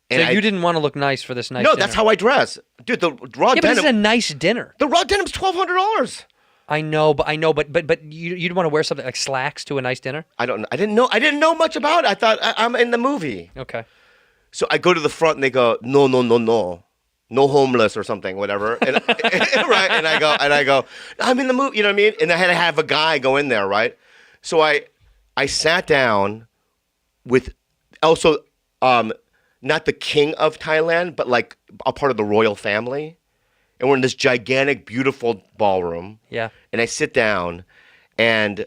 And So you didn't want to look nice for this nice No, dinner. that's how I dress. Dude, the raw Yeah, but denim. this is a nice dinner. The raw denim's $1,200. I know, but you'd want to wear something like slacks to a nice dinner? I didn't know much about it. I thought I'm in the movie. Okay. So I go to the front and they go, no, no homeless or something, whatever. And right, and I go, I'm in the movie. You know what I mean? And I had to have a guy go in there, right? So I sat down with also not the king of Thailand, but like a part of the royal family. And we're in this gigantic, beautiful ballroom. Yeah. And I sit down, and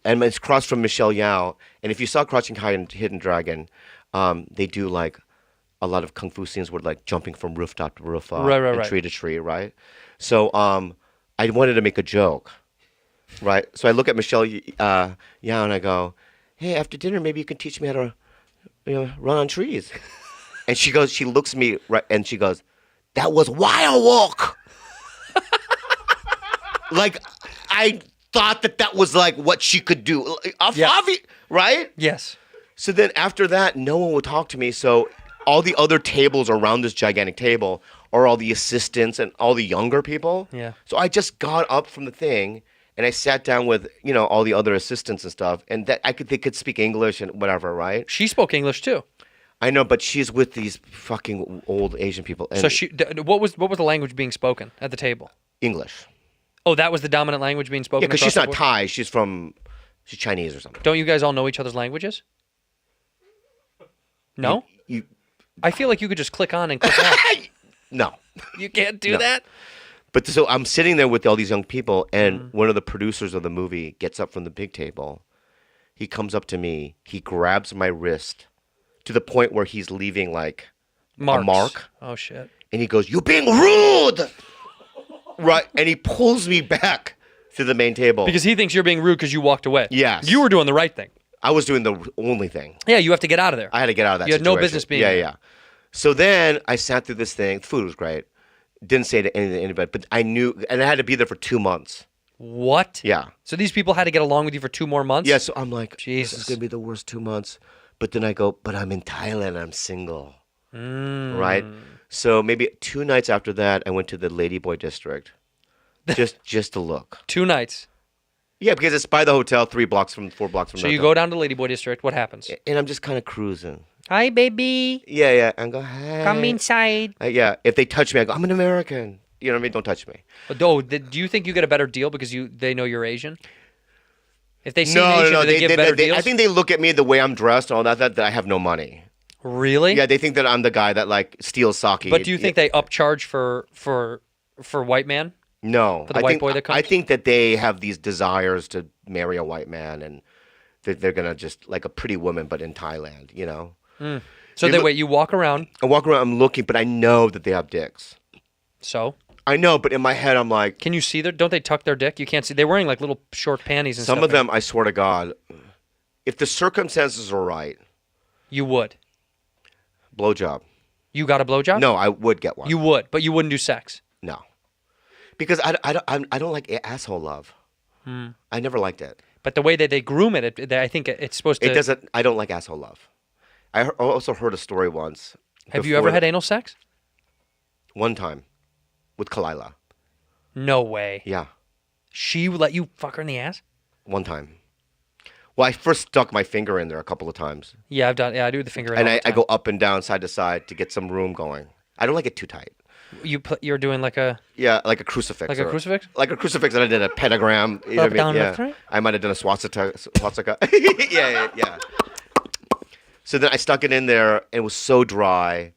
it's across from Michelle Yeoh. And if you saw Crouching Hidden Dragon, they do like a lot of kung fu scenes where like jumping from rooftop to rooftop and tree to tree, right? So I wanted to make a joke, right? So I look at Michelle Yeoh and I go, "Hey, after dinner, maybe you can teach me how to, run on trees." And she looks at me right, and she goes, "That was wild walk." Like, I thought that was like what she could do. Right? Yes. So then after that, no one would talk to me. So all the other tables around this gigantic table are all the assistants and all the younger people. Yeah. So I just got up from the thing and I sat down with, all the other assistants and stuff. And they could speak English and whatever, right? She spoke English too. I know, but she's with these fucking old Asian people. And So what was the language being spoken at the table? English. Oh, that was the dominant language being spoken. Yeah, because across she's the not board? Thai. She's Chinese or something. Don't you guys all know each other's languages? No? You I feel like you could just click on and click off. no. You can't do No. that? But so I'm sitting there with all these young people, and one of the producers of the movie gets up from the big table. He comes up to me. He grabs my wrist to the point where he's leaving like Marks. a mark. Oh, shit. And he goes, "You're being rude!" Right. And he pulls me back to the main table. Because he thinks you're being rude because you walked away. Yes. You were doing the right thing. I was doing the only thing. Yeah, you have to get out of there. I had to get out of that You had no situation. business being Yeah, there. yeah. So then I sat through this thing. The food was great. Didn't say to anybody, but I knew, and I had to be there for 2 months. What? Yeah. So these people had to get along with you for 2 more months? Yeah, so I'm like, Jesus. this is going to be the worst 2 months. But then I go, but I'm in Thailand. I'm single. Right? So maybe 2 nights after that, I went to the Ladyboy district. Just to look. 2 nights. Yeah, because it's by the hotel, 4 blocks from So you the go down to Ladyboy District. What happens? and I'm just kind of cruising. Hi, baby. Yeah. And go, hey. Come inside. Yeah. If they touch me, I go, I'm an American. You know what I mean? Don't touch me. Oh, do you think you get a better deal because they know you're Asian? If they see an Asian, do they give better deals? I think they look at me the way I'm dressed and all that I have no money. Really? Yeah, they think that I'm the guy that like steals sake. But do you think they upcharge for white man? No. For the white boy that comes? I think that they have these desires to marry a white man, and they're gonna just like a pretty woman, but in Thailand, So wait, you walk around. I walk around, I'm looking, but I know that they have dicks. So I know, but in my head, I'm like, can you see don't they tuck their dick? You can't see. They're wearing like little short panties and some stuff. of them, I swear to God, if the circumstances are right, You would. blowjob. You got a blowjob? No, I would get one. You would, but you wouldn't do sex. No, because I don't like asshole love. I never liked it. But the way that they groom it, I think it's supposed to. It doesn't. I don't like asshole love. I also heard a story once. Have you ever had anal sex? One time, with Kalila. No way. Yeah, She would let you fuck her in the ass? one time. Well, I first stuck my finger in there a couple of times, Yeah, I've done. Yeah, I do the finger. and all I the time. go up and down, side to side to get some room going. I don't like it too tight. You're doing like a. Yeah, like a crucifix. Like a crucifix? Like a crucifix, and I did a pentagram. You know Up, what I mean? down, left, Yeah. right? I might have done a swastika. Yeah. So then I stuck it in there, and it was so dry.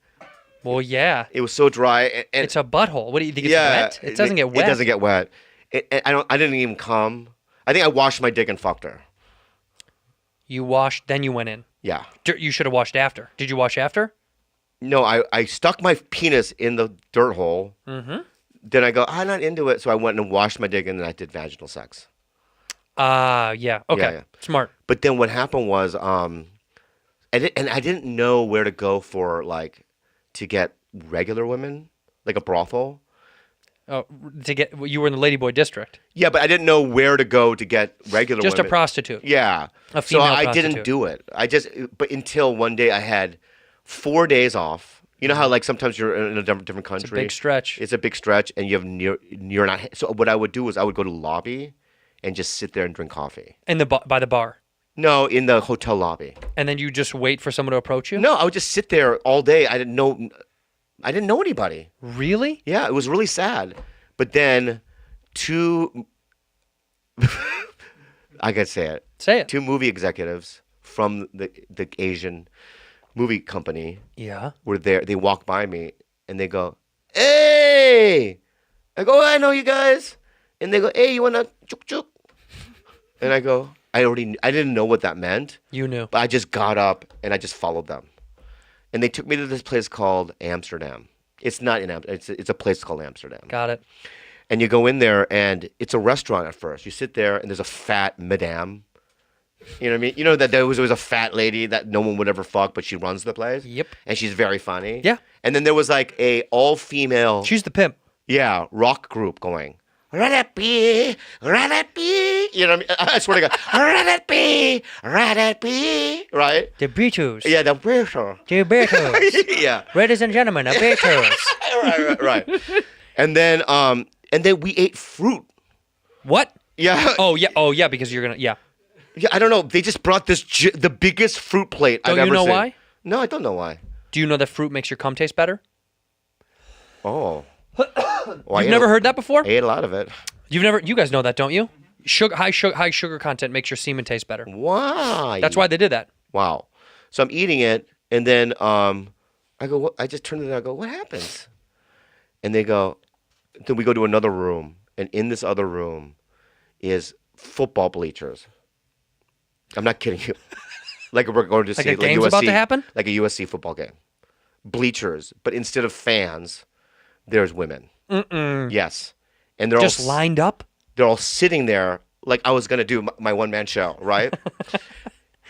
Well, yeah. It was so dry, and It's a butthole. What do you think? It's yeah, wet? It doesn't get wet. It doesn't get wet. I didn't even come. I think I washed my dick and fucked her. You washed, then you went in. Yeah. You should have washed after. Did you wash after? No, I stuck my penis in the dirt hole. Mm-hmm. Then I go, I'm not into it, so I went and washed my dick, and then I did vaginal sex. Yeah. Okay. Yeah. Smart. But then what happened was, I didn't know where to go for like to get regular women, like a brothel. Oh, you were in the Ladyboy district. Yeah, but I didn't know where to go to get regular Just women. a prostitute. Yeah. A so female I prostitute. didn't do it. But until one day I had 4 days off. You know how like sometimes you're in a different country. It's a big stretch. It's a big stretch, and you're not. So what I would do is I would go to the lobby, and just sit there and drink coffee. By the bar. No, in the hotel lobby. And then you just wait for someone to approach you? No, I would just sit there all day. I didn't know anybody. Really? Yeah, it was really sad. But then I gotta say it. Say it. 2 movie executives from the Asian movie company Yeah. were there. They walk by me and they go, "Hey!" I go, "I know you guys." And they go, "Hey, you wanna chuk chuk?" And I go, I didn't know what that meant. You knew. But I just got up and I just followed them. And they took me to this place called Amsterdam. It's not in Amsterdam. It's a place called Amsterdam. Got it. And you go in there and it's a restaurant at first. You sit there and there's a fat madame. You know what I mean? You know that there was always a fat lady that no one would ever fuck, but she runs the place? Yep. And she's very funny. Yeah. And then there was like a all-female, She's the pimp. rock group going, "Radapi, radapi." You know what I mean? I swear to God. "Radapi, radapi." Right? The Beatles. Yeah, the Beatles. The Beatles. Yeah. Ladies and gentlemen, the Beatles. right. And then we ate fruit. What? Yeah. Oh, yeah, because you're going to, yeah. Yeah, I don't know. They just brought the biggest fruit plate I've Don't you ever know seen. why? No, I don't know why. Do you know that fruit makes your cum taste better? Oh. Well, You've never heard that before? I ate a lot of it. You guys know that, don't you? High sugar content makes your semen taste better. Why? That's why they did that. Wow. So I'm eating it, and then I go. I just turn to them. I go, "What happens?" And they go. Then we go to another room, and in this other room is football bleachers. I'm not kidding you. Like we're going to Like see a game's USC, about to happen? like a USC football game. Bleachers, but instead of fans, there's women. Yes, and they're Just all lined up? they're all sitting there like I was gonna do my one man show, right?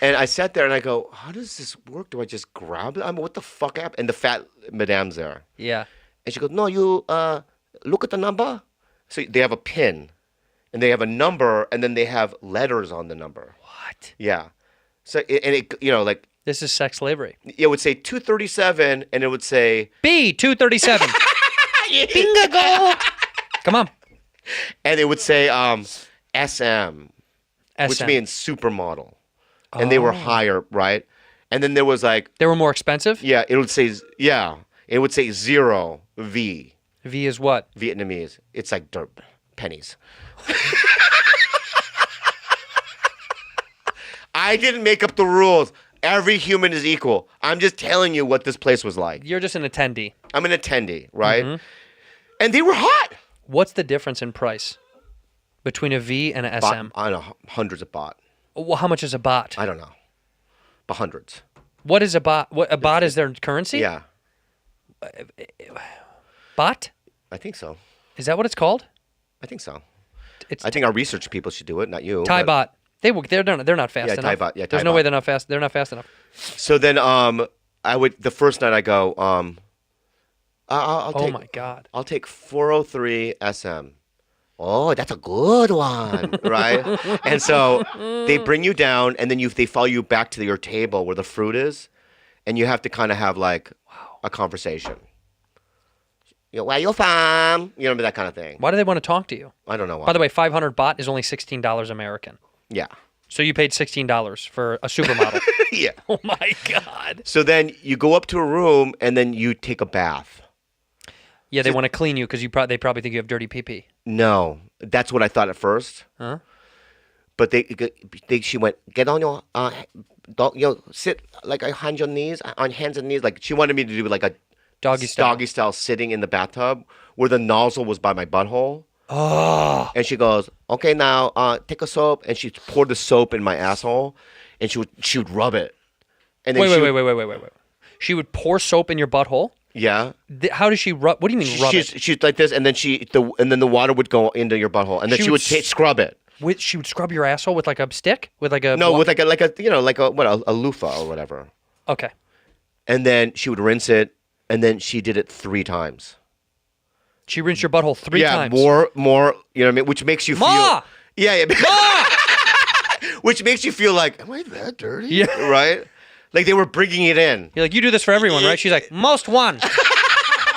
And I sat there and I go, "How does this work? Do I just grab it? I mean, what the fuck happened?" And the fat madame's there, Yeah. and she goes, "No, you look at the number." So they have a pin, and they have a number, and then they have letters on the number. What? Yeah. So like This is sex slavery. it would say 237, and it would say, B, 237. Bingo. Come on. and it would say SM, which SM. means supermodel, and they were higher, right? And then there was like, They were more expensive? yeah, it would say 0 V, V is what? Vietnamese. It's like dirt pennies. I didn't make up the rules. Every human is equal. I'm just telling you what this place was like. You're just an attendee. I'm an attendee, right? And they were hot. What's the difference in price between a V and a SM? I don't know, hundreds of baht. Well, how much is a baht? I don't know, but hundreds. What is a baht? What, a baht is their currency? Yeah, Baht? I think so. Is that what it's called? I think so. It's I think our research people should do it, not you. Thai but- baht. They're not fast Yeah, enough. Thai baht. Yeah, There's Thai no way baht. they're not fast. They're not fast enough. So then, the first night I go, I'll Oh take, my God. I'll take 403 SM. Oh, that's a good one, right? And so they bring you down, and then they follow you back to your table where the fruit is, and you have to kind of have like a conversation. Where you from? You know, that kind of thing. Why do they want to talk to you? I don't know why. By the way, 500 baht is only $16 American. Yeah. So you paid $16 for a supermodel. Yeah. Oh my God. So then you go up to a room, and then you take a bath. Yeah, they want to clean you because they probably think you have dirty pee-pee. No, that's what I thought at first. Huh? But she went, get on your, sit like on your knees, on hands and knees. Like she wanted me to do like a Doggy style. sitting in the bathtub where the nozzle was by my butthole. Oh. And she goes, okay, now take a soap, and she poured the soap in my asshole, and she would rub it. And then Wait. She would pour soap in your butthole? Yeah. How does she rub? What do you mean rub it? She's like this, and then the water would go into your butthole, and then she would scrub it. She would scrub your asshole with like a stick? With like a No, with like a loofah or whatever. Okay. And then she would rinse it, and then she did it 3 times. She rinsed your butthole 3 times. more. You know what I mean? Which makes you Ma! feel. Yeah. Ma! Which makes you feel like, am I that dirty? Yeah. Right? Like they were bringing it in. You're like, you do this for everyone, right? She's like, most one.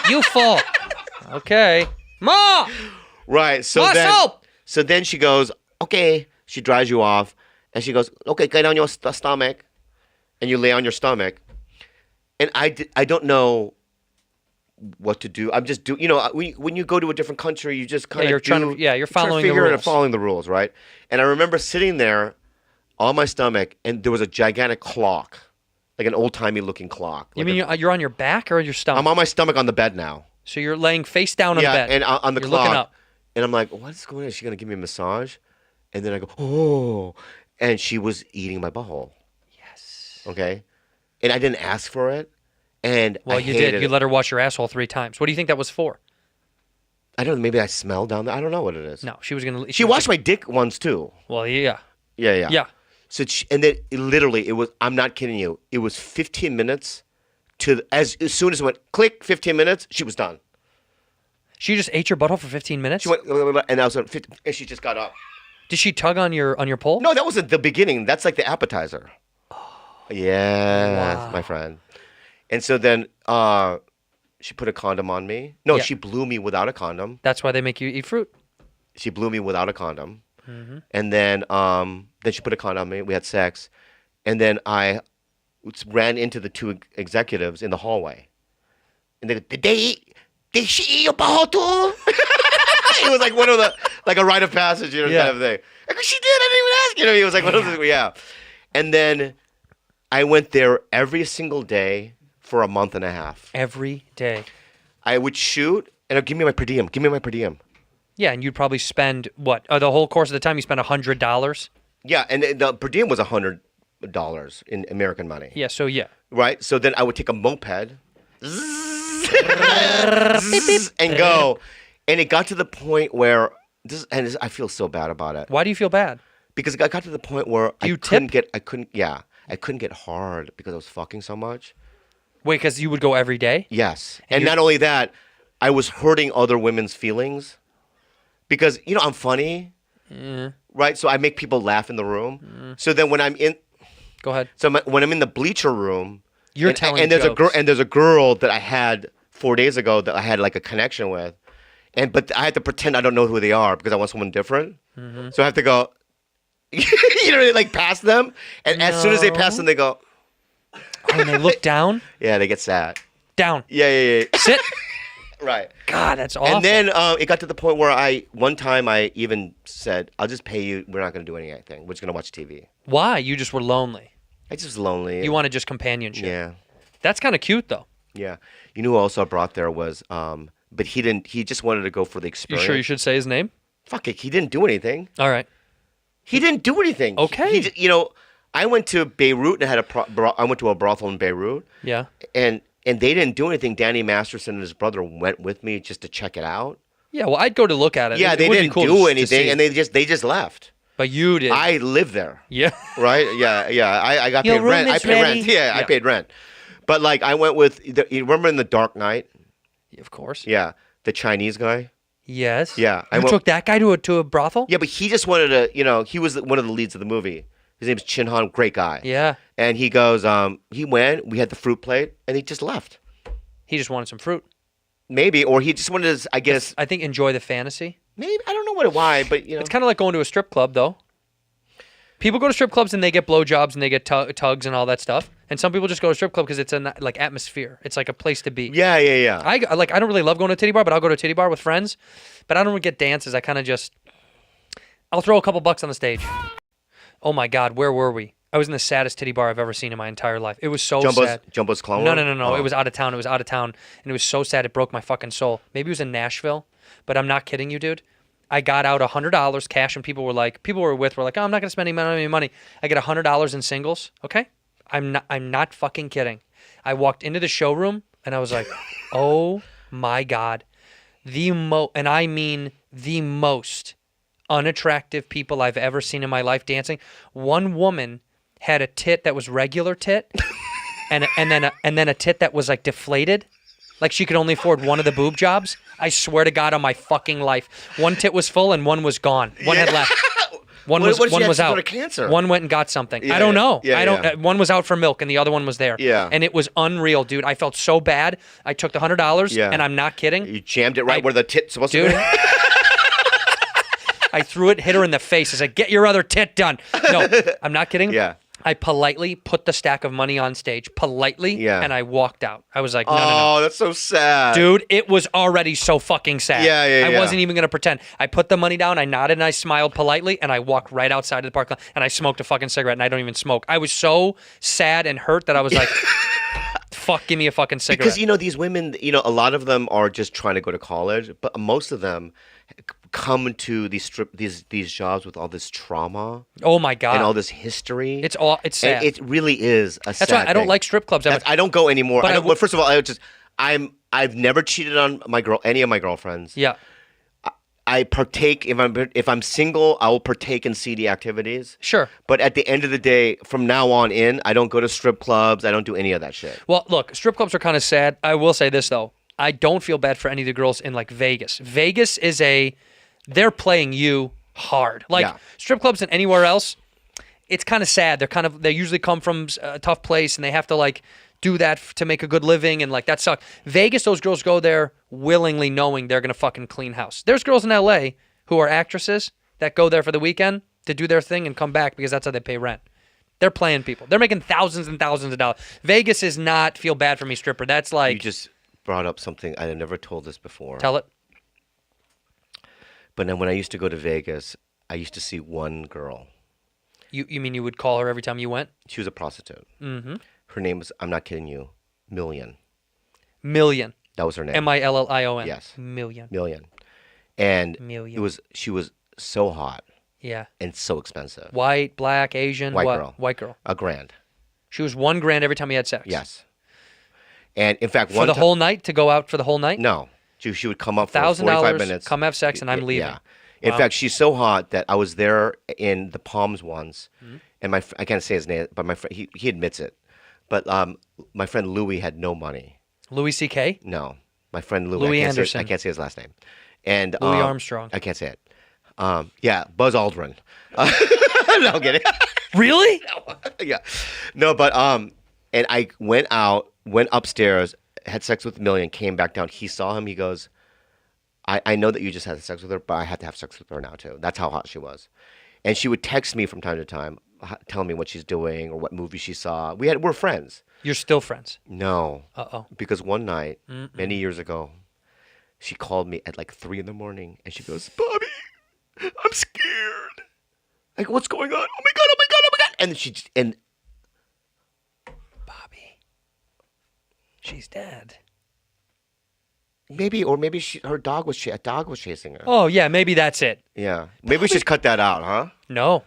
You full. Okay. Ma! Right. So More then, soap! so then she goes, okay. She dries you off, and she goes, okay, get on your stomach, and you lay on your stomach, and I don't know what to do. I'm just when you go to a different country, you just kind of you're following the rules. Following the rules, right? And I remember sitting there on my stomach, and there was a gigantic clock, like an old timey looking clock. You like mean you're on your back or your stomach? I'm on my stomach on the bed now. So you're laying face down on the bed. and on the you're clock. looking up. And I'm like, what's going on? Is she gonna give me a massage? And then I go, oh, and she was eating my butthole. Yes. Okay, and I didn't ask for it, and Well, I you hated did. You it. let her wash your asshole 3 times. What do you think that was for? I don't know. Maybe I smelled down there. I don't know what it is. No, she was gonna. She washed my dick once too. Well, yeah. Yeah. Yeah. So and then literally it was. I'm not kidding you. It was 15 minutes to as soon as it went click. 15 minutes. She was done. She just ate your butthole for 15 minutes. She went and I was on 50, and she just got up. Did she tug on your pole? No, that wasn't the beginning. That's like the appetizer. Yes, my friend. And so then she put a condom on me. No, Yeah. she blew me without a condom. That's why they make you eat fruit. She blew me without a condom. Mm-hmm. And then she put a condom on me. We had sex. And then I ran into the 2 executives in the hallway. And they go, did she eat your butthole too? It was like one of the, like a rite of passage, kind of thing. I go, she did. I didn't even ask. It was like one of those, yeah. And then I went there every single day for a month and a half. Every day. I would shoot and I'd give me my per diem. Give me my per diem. Yeah, and you'd probably spend what? The whole course of the time you spent $100. Yeah, and the per diem was $100 in American money. Yeah. So yeah. Right. So then I would take a moped and go, and it got to the point where I feel so bad about it Why do you feel bad? because it got to the point where You I couldn't tip? I couldn't get hard because I was fucking so much. Wait, because you would go every day? Yes, And and you- not only that, I was hurting other women's feelings because I'm funny, right? So I make people laugh in the room. So then when I'm in, Go ahead. when I'm in the bleacher room, You're and, telling and there's jokes. there's a girl that I had 4 days ago that I had like a connection with, but I had to pretend I don't know who they are because I want someone different. So I have to go, like pass them, and as soon as they pass them, they go, Oh, and they look down? yeah, they get sad. Down. Yeah. Sit. Right. God, that's awful. And then it got to the point where one time I even said, I'll just pay you. We're not going to do anything. We're just going to watch TV. Why? You just were lonely. I just was lonely. You wanted just companionship. Yeah. That's kind of cute, though. Yeah. You know who also I brought there was, but he didn't, he just wanted to go for the You experience. sure you should say his name? Fuck it. He didn't do anything. All right. He didn't do anything. Okay. I went to Beirut and I went to a brothel in Beirut. Yeah. And they didn't do anything. Danny Masterson and his brother went with me just to check it out. Yeah, well, I'd go to look at it. Yeah, It they would be didn't cool do to anything, see. and they just left. But you did. I live there, Yeah. right? Yeah. I got Your paid rent. room I is paid ready. rent. Yeah, I Yeah. paid rent. But like, I went with. You remember in the Dark Knight? Of course. Yeah, the Chinese guy. Yes. Yeah, I You went- took that guy to a brothel? Yeah, but he just wanted to. He was one of the leads of the movie. His name's Chin Han, great guy. Yeah. And he goes. He went. We had the fruit plate, and he just left. He just wanted some fruit. Maybe, or he just wanted to. I guess I think enjoy the fantasy. maybe I don't know why, but It's kind of like going to a strip club, though. People go to strip clubs and they get blowjobs and they get tugs and all that stuff. And some people just go to strip club because it's a like atmosphere. It's like a place to be. Yeah. I don't really love going to a titty bar, but I'll go to a titty bar with friends. But I don't really get dances. I kind of just I'll throw a couple bucks on the stage. Oh my God, where were we? I was in the saddest titty bar I've ever seen in my entire life. It was so sad. Jumbo's Clone No. World? Oh. It was out of town. And it was so sad. It broke my fucking soul. Maybe it was in Nashville, but I'm not kidding you, dude. I got out $100 cash, and people were like, oh, I'm not gonna spend any money. I get $100 in singles. Okay, I'm not fucking kidding. I walked into the showroom and I was like, oh my God, and I mean the most unattractive people I've ever seen in my life dancing. One woman had a tit that was regular tit, and then a tit that was like deflated, like she could only afford one of the boob jobs. I swear to God on my fucking life. One tit was full and one was gone. One had left. One What if she had was some out. sort of cancer? One went and got something. Yeah, I don't know. yeah, I don't. yeah. One was out for milk and the other one was there. Yeah. And it was unreal, dude. I felt so bad. I took the $100 Yeah. and I'm not kidding. You jammed it right where the tit's supposed Dude. to be? I threw it, hit her in the face. I said, "Get your other tit done." No, I'm not kidding. Yeah. I politely put the stack of money on stage, Yeah. and I walked out. I was like, no, Oh, that's so sad. Dude, it was already so fucking sad. Yeah, I yeah. wasn't even going to pretend. I put the money down, I nodded, and I smiled politely, and I walked right outside of the parking lot, and I smoked a fucking cigarette, and I don't even smoke. I was so sad and hurt that I was like, fuck, give me a fucking cigarette. Because, these women, a lot of them are just trying to go to college, but most of them come to these jobs with all this trauma Oh, my God. and all this history. It's sad. And it really is a sad That's why I don't thing. like strip clubs. I don't go anymore. But I I don't, would- but first of all, I've never cheated on any of my girlfriends. Yeah. I partake if I'm single, I will partake in seedy activities. Sure. But at the end of the day, from now on in, I don't go to strip clubs. I don't do any of that shit. Well, look, strip clubs are kind of sad. I will say this, though. I don't feel bad for any of the girls in, like, Vegas. Vegas is they're playing you hard. Like, Yeah. strip clubs and anywhere else, it's kind of sad. They usually come from a tough place, and they have to, like, do that to make a good living, and, like, that sucks. Vegas, those girls go there willingly knowing they're going to fucking clean house. There's girls in L.A. who are actresses that go there for the weekend to do their thing and come back because that's how they pay rent. They're playing people. They're making thousands and thousands of dollars. Vegas is not feel bad for me stripper. That's like... You just brought up something I had never told this before. Tell it. But then when I used to go to Vegas, I used to see one girl. You mean you would call her every time you went? She was a prostitute. Mm-hmm. Her name was, I'm not kidding you, Million. Million. That was her name. Million. Yes. Million. Million. And Million. she was so hot Yeah. and so expensive. White, black, Asian, White what? girl. White girl. $1,000. She was $1,000 every time you had sex. Yes. And in fact, For the whole night, to go out for the whole night? No. She would come up for 45 minutes. come have sex, and I'm leaving. Yeah. In Wow. fact, she's so hot that I was there in the Palms once, Mm-hmm. and I can't say his name, but my friend, he admits it. But my friend Louis had no money. Louis C.K.? No, my friend Louis. Louis I Anderson. can't say his last name. And Louis Armstrong. I can't say it. Yeah, Buzz Aldrin. No, get it? Really? Yeah, no, but and I went upstairs, had sex with Million, came back down. He saw him. He goes, I know that you just had sex with her, but I had to have sex with her now too. That's how hot she was. And she would text me from time to time, telling me what she's doing or what movie she saw. We're friends. You're still friends. No. Uh-oh. Because one night, many years ago, she called me at like 3 a.m. and she goes, Bobby, I'm scared. Like, what's going on? Oh my God, oh my God, oh my God. And Bobby. She's dead. maybe her dog was chasing her. Oh, yeah, maybe that's it. Yeah. Maybe we should cut that out, huh? No.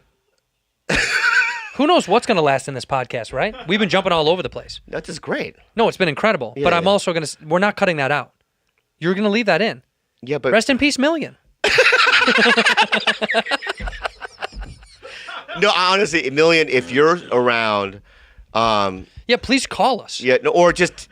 Who knows what's going to last in this podcast, right? We've been jumping all over the place. That's just great. No, it's been incredible. Yeah, but I'm yeah. also going to... We're not cutting that out. You're going to leave that in. Yeah, but Rest in peace, Million. no, honestly, Million, if you're around, Yeah, please call us. yeah, no, or just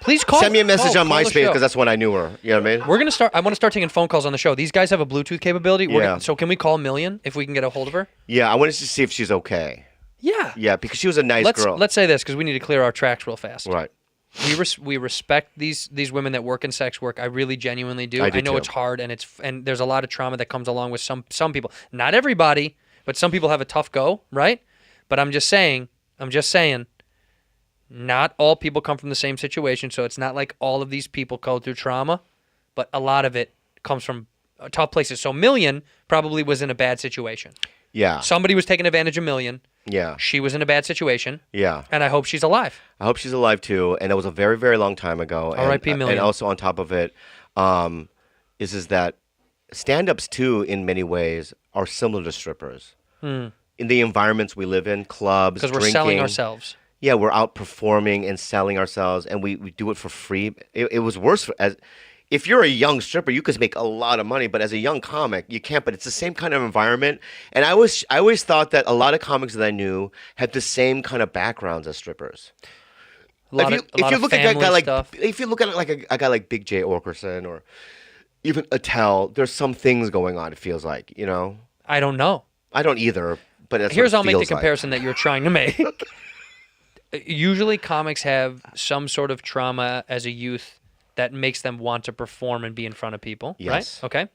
Please call. send me a message on call the MySpace show. because that's when I knew her. You know what I mean? We're gonna start. I want to start taking phone calls on the show. These guys have a Bluetooth capability. Yeah. So can we call Million if we can get a hold of her? Yeah, I wanted to see if she's okay. Yeah. Yeah, because she was a nice girl. Let's say this because we need to clear our tracks real fast. Right. We respect these women that work in sex work. I really genuinely do. I do know too. it's hard and there's a lot of trauma that comes along with some people. Not everybody, but some people have a tough go, right? But I'm just saying, not all people come from the same situation, so it's not like all of these people go through trauma, but a lot of it comes from tough places. So Million probably was in a bad situation. Yeah. Somebody was taking advantage of Million. Yeah. She was in a bad situation, Yeah. and I hope she's alive. I hope she's alive too. And that was a very, very long time ago. R.I.P. And, Million. and also on top of it, is that stand-ups too, in many ways, are similar to strippers. In the environments we live in, clubs, Because we're drinking. selling ourselves. Yeah, we're out performing and selling ourselves, and we do it for free. It was worse if you're a young stripper, you could make a lot of money, but as a young comic, you can't. But it's the same kind of environment, and I always thought that a lot of comics that I knew had the same kind of backgrounds as strippers. A lot of family stuff. If you look at it like a guy like Big J Orkerson or even Attell, there's some things going on. It feels like, you know. I don't know. I don't either. But that's Here's what it I'll make the feels like. comparison that you're trying to make. Usually, comics have some sort of trauma as a youth that makes them want to perform and be in front of people. Yes. Right? Okay.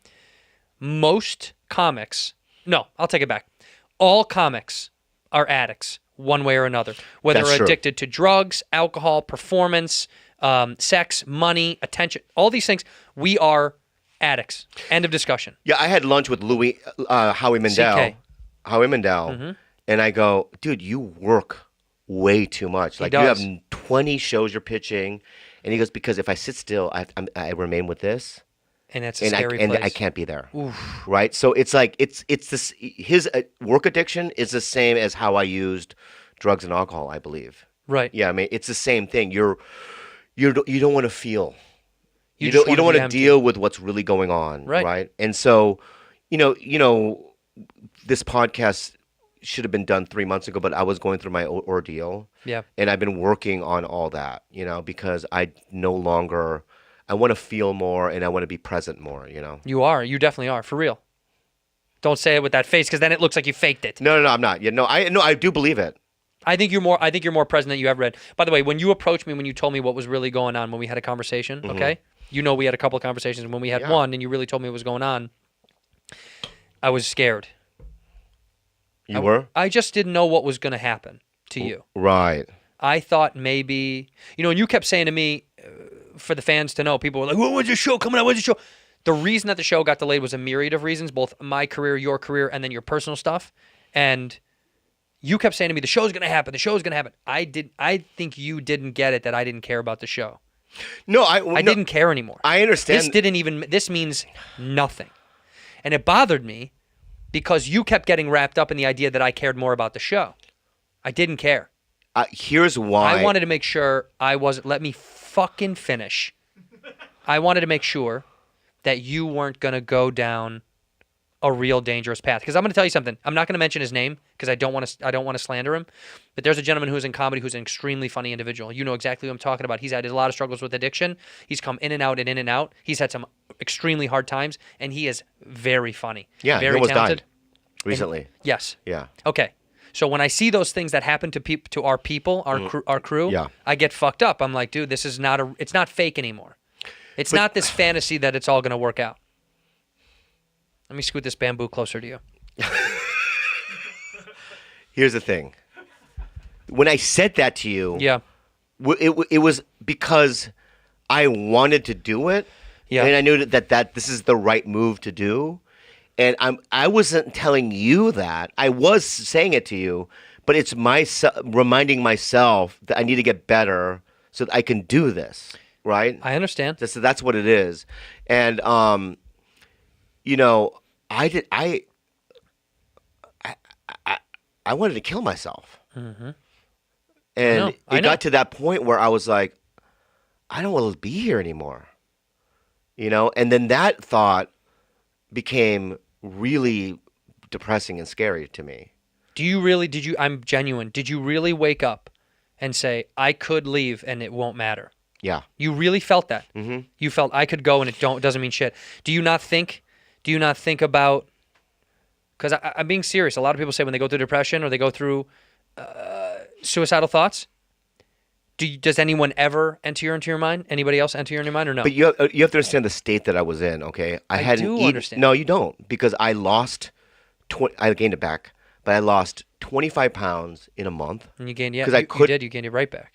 Most comics. No, I'll take it back. All comics are addicts, one way or another. Whether That's true. addicted to drugs, alcohol, performance, sex, money, attention, all these things, we are addicts. End of discussion. Yeah, I had lunch with Howie Mandel. CK. Howie Mandel, and I go, dude, you work way too much. Like you have 20 shows you're pitching, and he goes, because if I sit still, I remain with this, And that's a scary place. and I can't be there. Right? So it's like it's this. His work addiction is the same as how I used drugs and alcohol, I believe. Right. Yeah, I mean it's the same thing. You don't want to feel. You just don't wanna want be to empty. deal with what's really going on. Right. And so, you know, this podcast should have been done 3 months ago, but I was going through my ordeal. Yeah. And I've been working on all that, you know, because I want to feel more and I want to be present more, you know. You are. You definitely are. For real. Don't say it with that face because then it looks like you faked it. No, I'm not. Yeah, I do believe it. I think you're more present than you ever read. By the way, when you approached me, when you told me what was really going on, when we had a conversation, okay? You know we had a couple of conversations. And when we had one and you really told me what was going on, I was scared. You were? I just didn't know what was going to happen to you. Right. I thought maybe, and you kept saying to me, for the fans to know, people were like, when's your show coming out? When's your show? The reason that the show got delayed was a myriad of reasons, both my career, your career, and then your personal stuff. And you kept saying to me, the show's going to happen. The show's going to happen. I think you didn't get it that I didn't care about the show. No, I didn't care anymore. I understand. This means nothing. And it bothered me because you kept getting wrapped up in the idea that I cared more about the show. I didn't care. Here's why. I wanted to make sure let me fucking finish. I wanted to make sure that you weren't going to go down a real dangerous path. Because I'm going to tell you something. I'm not going to mention his name because I don't want to slander him. But there's a gentleman who's in comedy who's an extremely funny individual. You know exactly who I'm talking about. He's had a lot of struggles with addiction. He's come in and out and in and out. He's had some extremely hard times, and he is very funny. Yeah, very he almost talented. died recently. Yes. Yeah. Okay. So when I see those things that happen to our people, our crew, Yeah. I get fucked up. I'm like, dude, this is it's not fake anymore. It's not this fantasy that it's all going to work out. Let me scoot this bamboo closer to you. Here's the thing. When I said that to you, Yeah. it was because I wanted to do it, Yeah. and I knew that this is the right move to do. And I wasn't telling you that. I was saying it to you, but it's reminding myself that I need to get better so that I can do this, right? I understand. That's what it is. And I wanted to kill myself. Mm-hmm. And I it know. got to that point where I was like, I don't want to be here anymore. And then that thought became really depressing and scary to me. I'm genuine. Did you really wake up and say, I could leave and it won't matter? Yeah. You really felt that? Mm-hmm. You felt I could go and it doesn't mean shit. Do you not think about, because I'm being serious. A lot of people say when they go through depression or they go through suicidal thoughts, does anyone ever enter into your mind? Anybody else enter your mind or no? But you have to understand the state that I was in, okay? I hadn't do eaten. understand. No, you don't, because I lost, I gained it back, but I lost 25 pounds in a month. And you gained, Because you gained it right back.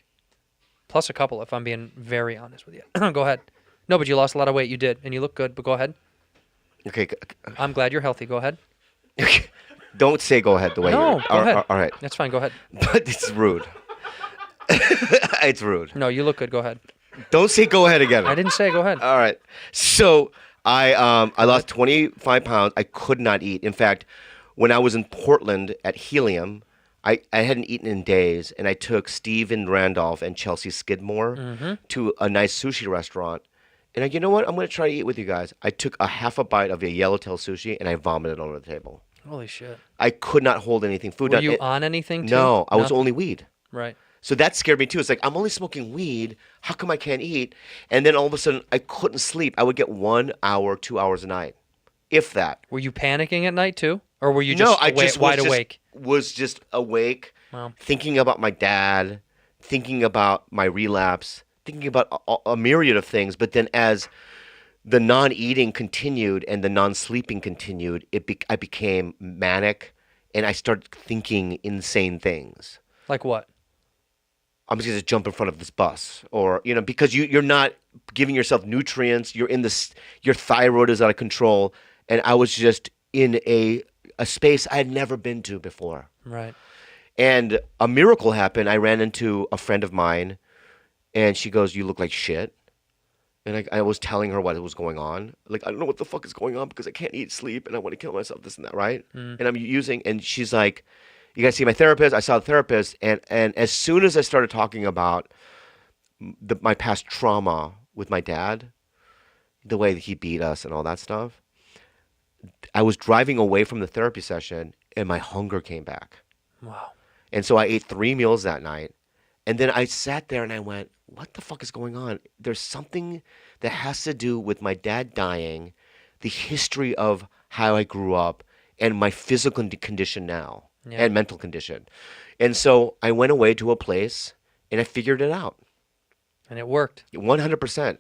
Plus a couple, if I'm being very honest with you. Go ahead. No, but you lost a lot of weight. You did, and you look good, but go ahead. Okay. I'm glad you're healthy. Go ahead. Don't say go ahead the way No, you're. go ahead. All right. That's fine. Go ahead. But it's rude. It's rude. No, you look good. Go ahead. Don't say go ahead again. I didn't say go ahead. All right. So I lost 25 pounds. I could not eat. In fact, when I was in Portland at Helium, I hadn't eaten in days, and I took Steve and Randolph and Chelsea Skidmore to a nice sushi restaurant. And you know what? I'm going to try to eat with you guys. I took a half a bite of a yellowtail sushi, and I vomited all over the table. Holy shit. I could not hold anything. Food. Were you on anything too? No, I was Nothing? only weed. Right. So that scared me too. It's like, I'm only smoking weed. How come I can't eat? And then all of a sudden, I couldn't sleep. I would get 1 hour, 2 hours a night, if that. Were you panicking at night too? Or were you No, just, I just wide was awake? Was just awake, Wow. thinking about my dad, thinking about my relapse, thinking about a myriad of things. But then as the non-eating continued and the non-sleeping continued, I became manic, and I started thinking insane things. Like what? I'm just going to jump in front of this bus, or because you're not giving yourself nutrients. You're in this. Your thyroid is out of control, and I was just in a space I had never been to before. Right. And a miracle happened. I ran into a friend of mine, and she goes, "You look like shit." And I was telling her what was going on. Like, I don't know what the fuck is going on because I can't eat, sleep, and I want to kill myself, this and that, right? And and she's like, "You guys see my therapist?" I saw the therapist, and as soon as I started talking about my past trauma with my dad, the way that he beat us and all that stuff, I was driving away from the therapy session, and my hunger came back. Wow. And so I ate 3 meals that night. And then I sat there and I went, what the fuck is going on? There's something that has to do with my dad dying, the history of how I grew up, and my physical condition now, and mental condition. And so I went away to a place and I figured it out. And it worked. 100%.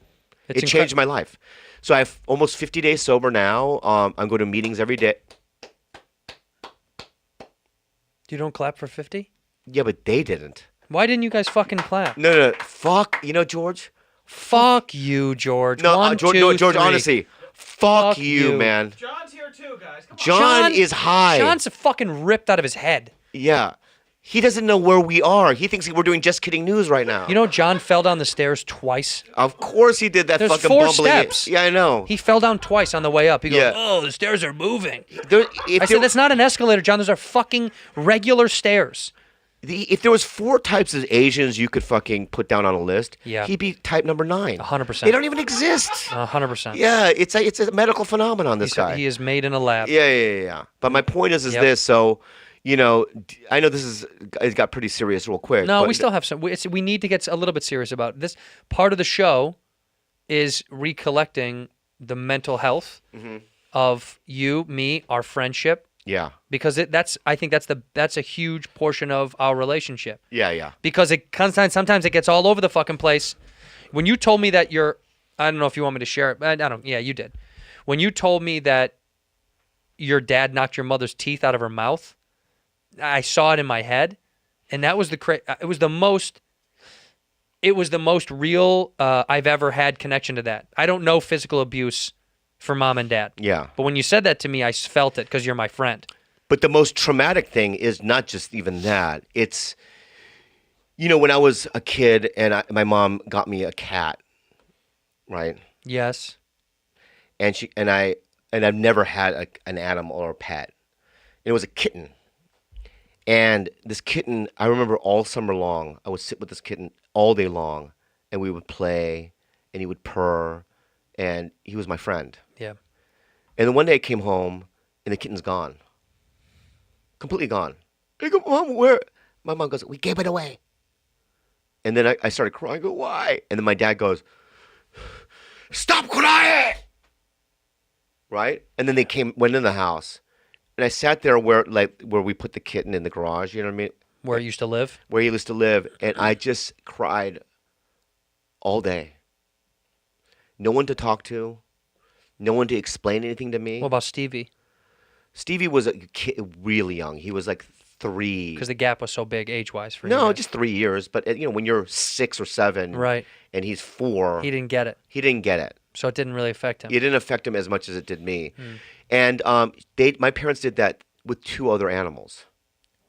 It changed my life. So I have almost 50 days sober now. I'm going to meetings every day. You don't clap for 50? Yeah, but they didn't. Why didn't you guys fucking clap? No. Fuck. George. Fuck you, George. No, One, George, two, no, George, three. honestly. Fuck you, man. John's here too, guys. Come on. John is high. John's fucking ripped out of his head. Yeah. He doesn't know where we are. He thinks we're doing Just Kidding News right now. You know, John fell down the stairs twice. Of course he did that. There's fucking 4 bumbling. steps. Yeah, I know. He fell down twice on the way up. He goes, Yeah. oh, the stairs are moving. If I said, that's not an escalator, John. Those are fucking regular stairs. If there was 4 types of Asians you could fucking put down on a list, Yeah. he'd be type number 9. 100%. They don't even exist. 100%. Yeah, it's a medical phenomenon, this guy. He is made in a lab. Yeah. But my point is Yep. this. So, I know it got pretty serious real quick. No, but we still have some. We need to get a little bit serious about this. Part of the show is recollecting the mental health of you, me, our friendship, Yeah. because I think that's a huge portion of our relationship. Yeah. Because sometimes it gets all over the fucking place. When you told me that I don't know if you want me to share it. I don't. Yeah, you did. When you told me that your dad knocked your mother's teeth out of her mouth, I saw it in my head, and that was it was the most real I've ever had connection to that. I don't know physical abuse for mom and dad. Yeah. But when you said that to me, I felt it because you're my friend. But the most traumatic thing is not just even that. It's, when I was a kid and my mom got me a cat, right? Yes. And I've never had an animal or a pet. It was a kitten. And this kitten, I remember all summer long, I would sit with this kitten all day long, and we would play, and he would purr, and he was my friend. Yeah. And then one day I came home, and the kitten's gone. Completely gone. I go, Mom, where? My mom goes, we gave it away. And then I started crying. I go, why? And then my dad goes, stop crying! Right? And then they went in the house. And I sat there where we put the kitten in the garage, you know what I mean? Where it used to live? Where he used to live. And I just cried all day. No one to talk to. No one to explain anything to me. What about Stevie? Stevie was a kid, really young. He was like 3. Because the gap was so big age-wise for you. No, guys. just 3 years. But, when you're 6 or 7. Right. And he's 4. He didn't get it. He didn't get it. So it didn't really affect him. It didn't affect him as much as it did me. And my parents did that with 2 other animals.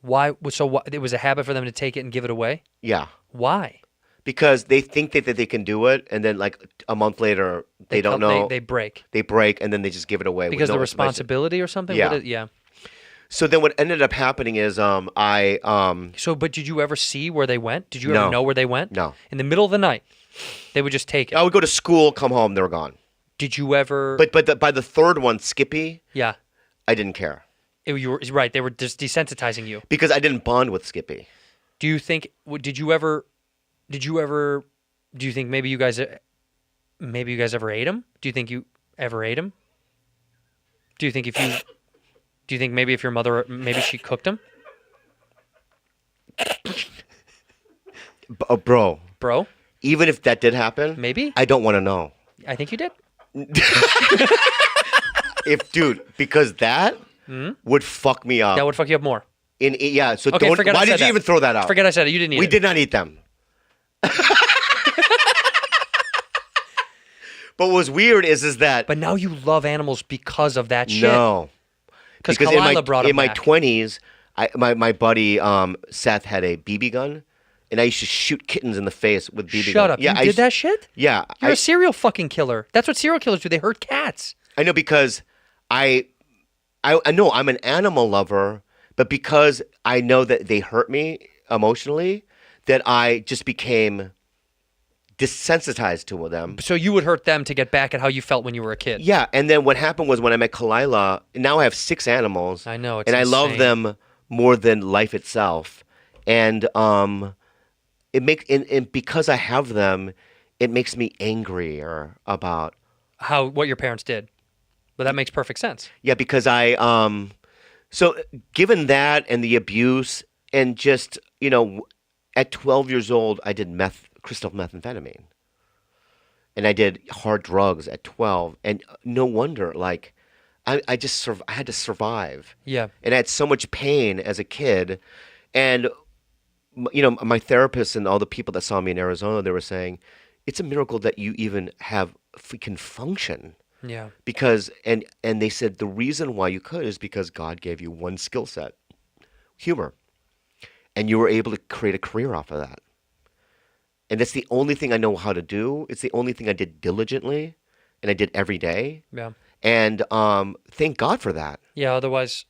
Why? So it was a habit for them to take it and give it away? Yeah. Why? Because they think that they can do it, and then like a month later, they don't know. They break. They break, and then they just give it away. Because with the no responsibility or something? Yeah. Yeah. So then what ended up happening is So, but did you ever see where they went? Did you ever No. know where they went? No. In the middle of the night, they would just take it. I would go to school, come home, they were gone. Did you ever? But by the 3rd one, Skippy, Yeah. I didn't care. You were right. They were just desensitizing you. Because I didn't bond with Skippy. Do you think? Did you ever? Do you think maybe you guys ever ate them? Do you think you ever ate them? Do you think Do you think maybe if your mother maybe she cooked them? Bro. Bro, Even if that did happen, maybe. I don't want to know. I think you did. Because that would fuck me up. That would fuck you up more. Yeah. So Okay, don't. forget I Why said did you that. even throw that out? Forget I said it. You didn't eat We it. did not eat them. But what was weird is that But now you love animals because of that shit. no, Because in Kalila brought in them my back. 20s, my buddy Seth had a BB gun, and I used to shoot kittens in the face with BB gun. Shut up. Yeah, You did that shit? Yeah, You're a serial fucking killer. That's what serial killers do. They hurt cats. I know because I know I'm an animal lover, but because I know that they hurt me emotionally, that I just became desensitized to them. So you would hurt them to get back at how you felt when you were a kid. Yeah, and then what happened was when I met Kalila, now I have 6 animals. I know, it's and I love insane. them more than life itself. And and because I have them, it makes me angrier about What your parents did. But that makes perfect sense. yeah, because so given that and the abuse and just, at 12 years old I did crystal methamphetamine. And I did hard drugs at 12, and no wonder, like, I had to survive. Yeah. And I had so much pain as a kid, and my therapist and all the people that saw me in Arizona, they were saying, it's a miracle that you even can function. Yeah. Because and they said the reason why you could is because God gave you one skill set, humor, and you were able to create a career off of that. And that's the only thing I know how to do. It's the only thing I did diligently, and I did every day. Yeah. And thank God for that. Yeah, otherwise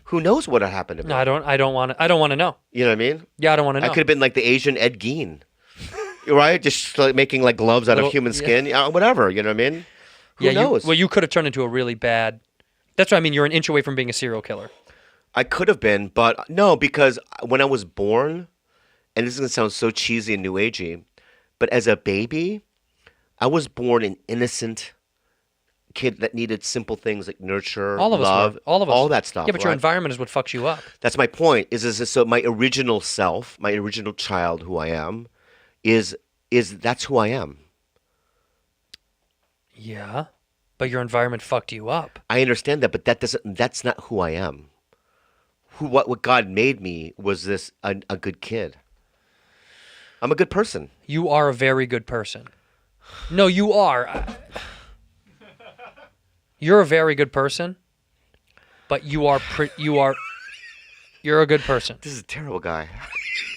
Who knows what had happened to me? no, I don't want to know. You know what I mean? Yeah, I don't want to know. I could have been like the Asian Ed Gein, right? Just like making like gloves out Little- of human yeah. skin, whatever. You know what I mean? Who knows? You could have turned into a really bad. That's what I mean. You're an inch away from being a serial killer. I could have been, but no, because when I was born, and this is gonna sound so cheesy and new agey, but as a baby, I was born an innocent kid that needed simple things like nurture, All of us love, were. All of us. all that stuff. Yeah, but your right? environment is what fucks you up. That's my point. So my original self, my original child, who I am, is that's who I am. Yeah, but your environment fucked you up. I understand that, but that's not who I am. What God made me was a good kid. I'm a good person. You are a very good person. No, you are. You're a very good person, but you're a good person. This is a terrible guy.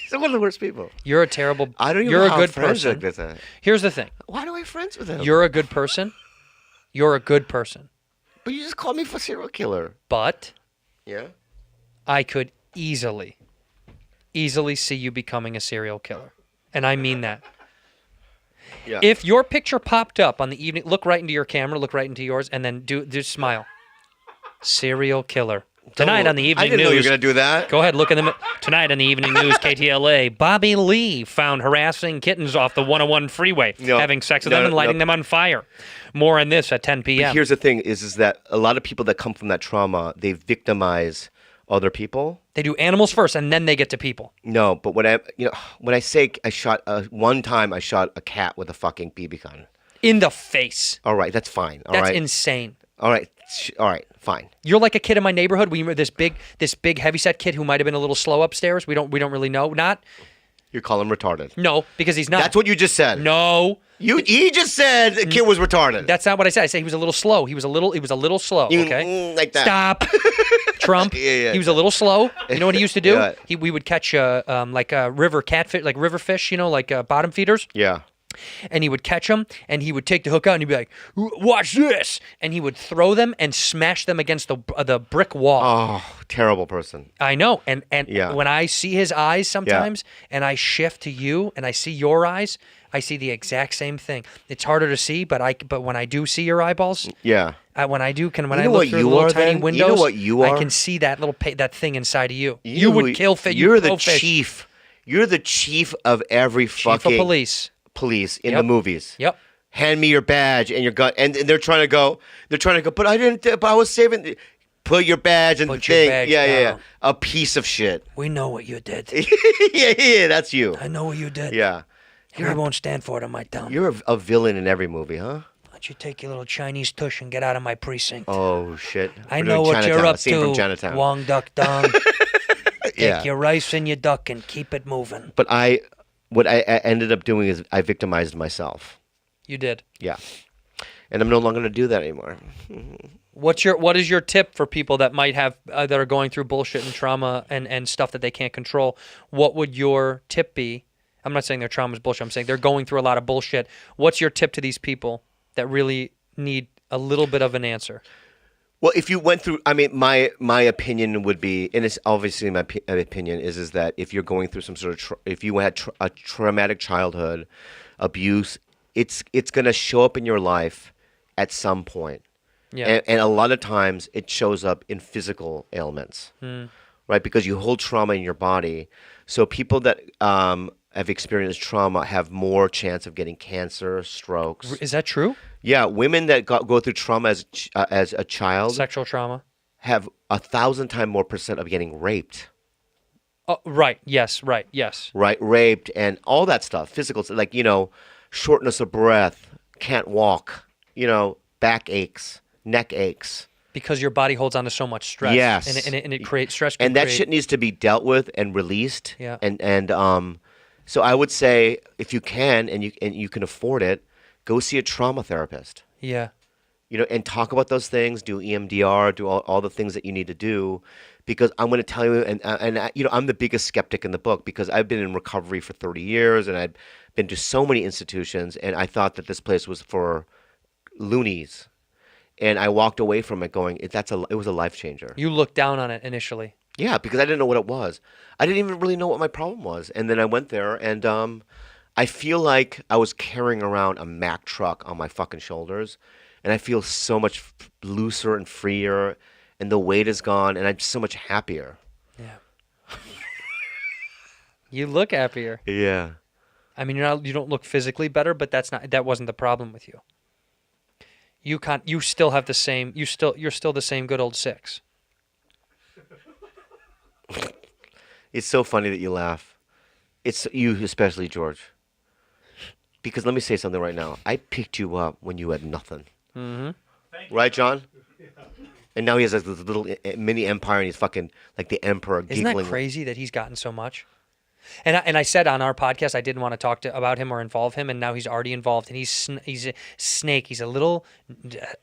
He's one of the worst people. You're a terrible. I don't even You're know a how good friends person. like this are. Here's the thing. Why do I have friends with him? You're a good person. You're a good person. But you just called me a serial killer. But Yeah. I could easily see you becoming a serial killer. And I mean that. Yeah. If your picture popped up on the evening, look right into your camera, look right into yours, and then do smile. Serial killer. Tonight on the evening I didn't news. know you were gonna do that. Go ahead, look in the tonight on the evening news. KTLA. Bobby Lee found harassing kittens off the 101 freeway, No. having sex with No, them and no, lighting no. them on fire. More on this at 10 p.m. Here's the thing: is that a lot of people that come from that trauma, they victimize other people. They do animals first, and then they get to people. No, but when I say I shot one time, I shot a cat with a fucking BB gun. In the face. All right, that's fine. All That's right, insane. all right, all right, fine. You're like a kid in my neighborhood. We were this big heavyset kid who might have been a little slow upstairs. We don't really know. You call him retarded. No, because he's not. That's what you just said. No, He just said the kid was retarded. that's not what I said. I said he was a little slow. He was a little slow. You- Okay, like that. Stop. Trump. Yeah. He was a little slow. You know what he used to do? Yeah. We would catch river catfish, like river fish. Like bottom feeders. Yeah. And he would catch them, and he would take the hook out, and he'd be like, "Watch this!" And he would throw them and smash them against the brick wall. Oh, terrible person. I know, and Yeah. when I see his eyes sometimes, and I shift to you, and I see your eyes, I see the exact same thing. It's harder to see, but when I do see your eyeballs, Yeah. when I know look what through the you little are, tiny then? windows, You know what you I are? can see that that thing inside of you. You would kill fish. You're You the kill fish. chief. You're the chief of every Chief fucking of police. police in Yep. the movies. Yep. Hand me your badge and your gun, and they're trying to go. But I didn't. But I was saving. Put your badge and Put the your thing. badge Yeah. down. A piece of shit. We know what you did. yeah. That's you. I know what you did. Yeah. You won't stand for it on my tongue. You're a villain in every movie, huh? Why don't you take your little Chinese tush and get out of my precinct? Oh shit. I We're know doing what you're Chinatown. up A scene from to, Chinatown. Wong Duck Dong. Yeah. Take your rice and your duck and keep it moving. But what I ended up doing is I victimized myself. You did. Yeah. And I'm no longer going to do that anymore. What is your tip for people that might have that are going through bullshit and trauma and stuff that they can't control? What would your tip be? I'm not saying their trauma is bullshit. I'm saying they're going through a lot of bullshit. What's your tip to these people that really need a little bit of an answer? Well, if you went through, I mean, my opinion would be, and it's obviously my opinion is that if you're going through some sort of, if you had a traumatic childhood, abuse, it's going to show up in your life at some point. Yeah. And a lot of times it shows up in physical ailments, right? Because you hold trauma in your body. So people that have experienced trauma have more chance of getting cancer, strokes. Is that true? Yeah, women that go through trauma as a child Sexual trauma? have 1,000 times more percent of getting raped. Oh, right. Yes. Right. Yes. Right, raped and all that stuff, physical, like, shortness of breath, can't walk, back aches, neck aches. Because your body holds on to so much stress. Yes. And it creates stress. And that shit needs to be dealt with and released. Yeah. And so I would say if you can and you can afford it, go see a trauma therapist. Yeah. And talk about those things, do EMDR, do all the things that you need to do, because I'm going to tell you, and I'm the biggest skeptic in the book because I've been in recovery for 30 years and I've been to so many institutions, and I thought that this place was for loonies, and I walked away from it going, it was a life changer. You looked down on it initially. Yeah, because I didn't know what it was. I didn't even really know what my problem was, and then I went there, and I feel like I was carrying around a Mack truck on my fucking shoulders. And I feel so much looser and freer, and the weight is gone, and I'm so much happier. Yeah. You look happier. Yeah. I mean, you don't look physically better, but that wasn't the problem with you. You still have the same. You're still the same good old 6. It's so funny that you laugh. It's you especially, George. Because let me say something right now. I picked you up when you had nothing. Mm-hmm. Right, John? And now he has like this little mini empire, and he's fucking like the emperor. Isn't giggling. that crazy that he's gotten so much? And I said on our podcast I didn't want to talk about him or involve him, and now he's already involved, and he's a snake. He's a little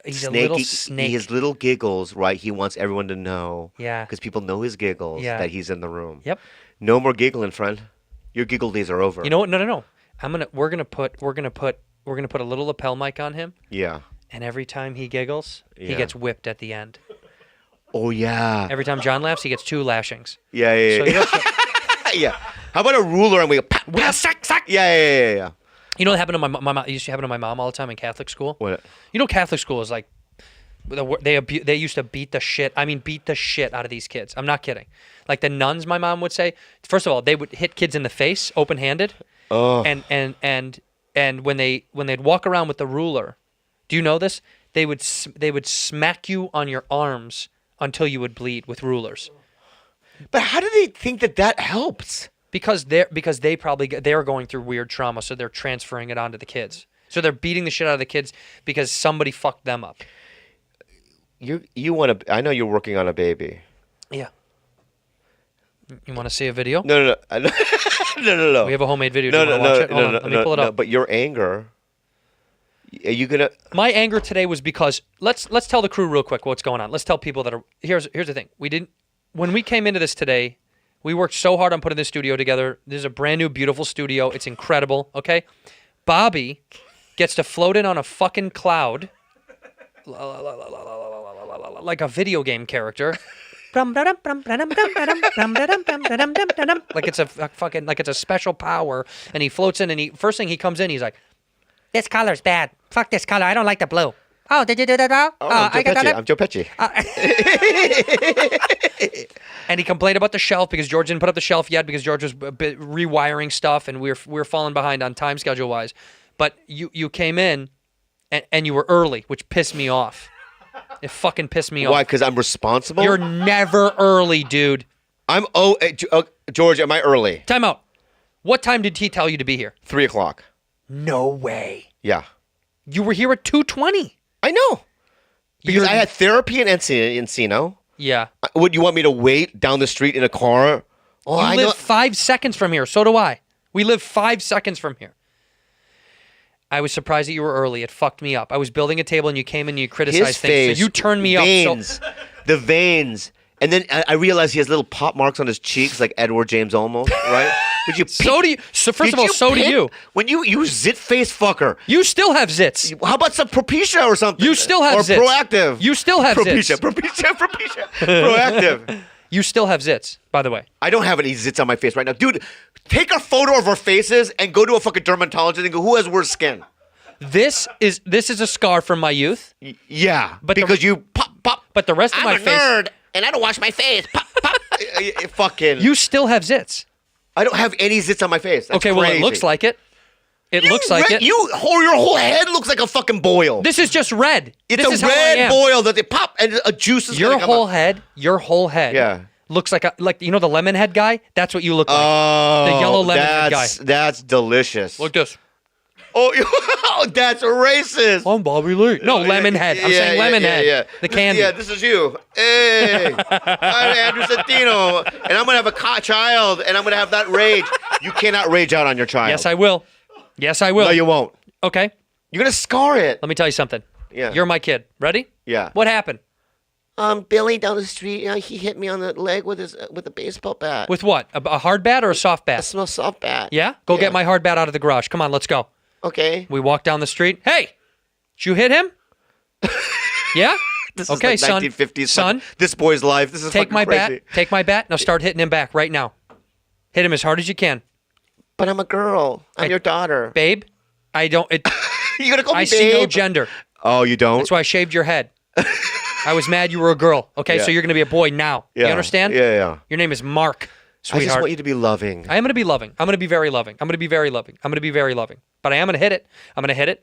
snake. His little giggles, right? He wants everyone to know. Yeah. Because people know his giggles that he's in the room. Yep. No more giggling, friend. Your giggle days are over. You know what? No. We're gonna put a little lapel mic on him. Yeah. And every time he giggles, he Yeah. gets whipped at the end. Oh yeah. Every time John laughs, he gets 2 lashings. Yeah. So you know, Yeah. How about a ruler and we go pop, pop. Sack. Yeah. You know what happened to my mom? It used to happen to my mom all the time in Catholic school. What? You know, Catholic school is like they used to beat the shit out of these kids. I'm not kidding. Like the nuns, my mom would say. First of all, they would hit kids in the face, open-handed. Oh. And when they'd walk around with the ruler, do you know this? They would smack you on your arms until you would bleed with rulers. But how do they think that helps? Because they're going through weird trauma, so they're transferring it onto the kids. So they're beating the shit out of the kids because somebody fucked them up. You want to? I know you're working on a baby. Yeah. You want to see a video? No. No. We have a homemade video. Do you want to watch it? Hold on, let me pull it up. But your anger. Are you gonna? My anger today was because let's tell the crew real quick what's going on. Let's tell people that are here's the thing. When we came into this today, we worked so hard on putting this studio together. This is a brand new, beautiful studio. It's incredible. Okay, Bobby gets to float in on a fucking cloud, like a video game character. Like it's a special power, and he floats in, and first thing he comes in, he's like, "This color's bad. Fuck this color. I don't like the blue." Oh, did you do that now? Oh, I'm Joe Pesci. And he complained about the shelf because George didn't put up the shelf yet because George was a bit rewiring stuff and we were falling behind on time schedule wise. But you came in and you were early, which pissed me off. It fucking pissed me off. Why? Because I'm responsible? You're never early, dude. George, am I early? Time out. What time did he tell you to be here? 3 o'clock. No way. Yeah. You were here at 2:20. I know. Because I had therapy in Encino. Yeah. Would you want me to wait down the street in a car? Oh, You live 5 seconds from here. So do I. We live 5 seconds from here. I was surprised that you were early. It fucked me up. I was building a table and you came in and you criticized His things. face, So you turned me up. The veins. And then I realized he has little pop marks on his cheeks like Edward James Olmos, right? Did you So do you. So first of all, so do you. When you zit-face fucker. You still have zits. How about some Propecia or something? You still have or zits. Proactive. You still have Propecia, zits. Propecia. Proactive. You still have zits, by the way. I don't have any zits on my face right now. Dude, take a photo of our faces and go to a fucking dermatologist and go, who has worse skin? This is a scar from my youth. Yeah, But because you pop. But the rest of my I'm a face. nerd, and I don't wash my face. Pop. Fucking. You still have zits. I don't have any zits on my face. That's Okay, well, it crazy. looks like it. It looks like it. Your whole head looks like a fucking boil. This is just red. It's this is a how I red am. boil that they pop and a juice is Your gonna come whole out. head. Yeah. Looks like you know the lemon head guy? That's what you look like. Oh, The yellow lemon head guy. That's delicious. Look this. Oh, that's racist. I'm Bobby Lee. No, lemon head. I'm saying lemon head. Yeah. The candy. Yeah, this is you. Hey, I'm Andrew Santino, and I'm gonna have a child, and I'm gonna have that rage. You cannot rage out on your child. Yes, I will. Yes, I will. No, you won't. Okay. You're gonna scar it. Let me tell you something. Yeah. You're my kid. Ready? Yeah. What happened? Billy down the street, he hit me on the leg with a baseball bat. With what? A hard bat or a soft bat? a small soft bat. Yeah? Go get my hard bat out of the garage. Come on, let's go. Okay. We walk down the street. Hey! Did you hit him? Yeah? This Okay, is like son. 1950s. Son. This boy's life. This is Take fucking my crazy. bat. Take my bat. Now start hitting him back right now. Hit him as hard as you can. But I'm a girl. I'm your daughter. Babe, I don't... You gonna call me I babe? see no gender. Oh, you don't? That's why I shaved your head. I was mad you were a girl. Okay, Yeah. so you're going to be a boy now. Yeah. You understand? Yeah. Your name is Mark, I sweetheart. just want you to be loving. I am going to be loving. I'm going to be very loving. I'm going to be very loving. I'm going to be very loving. But I am going to hit it. I'm going to hit it.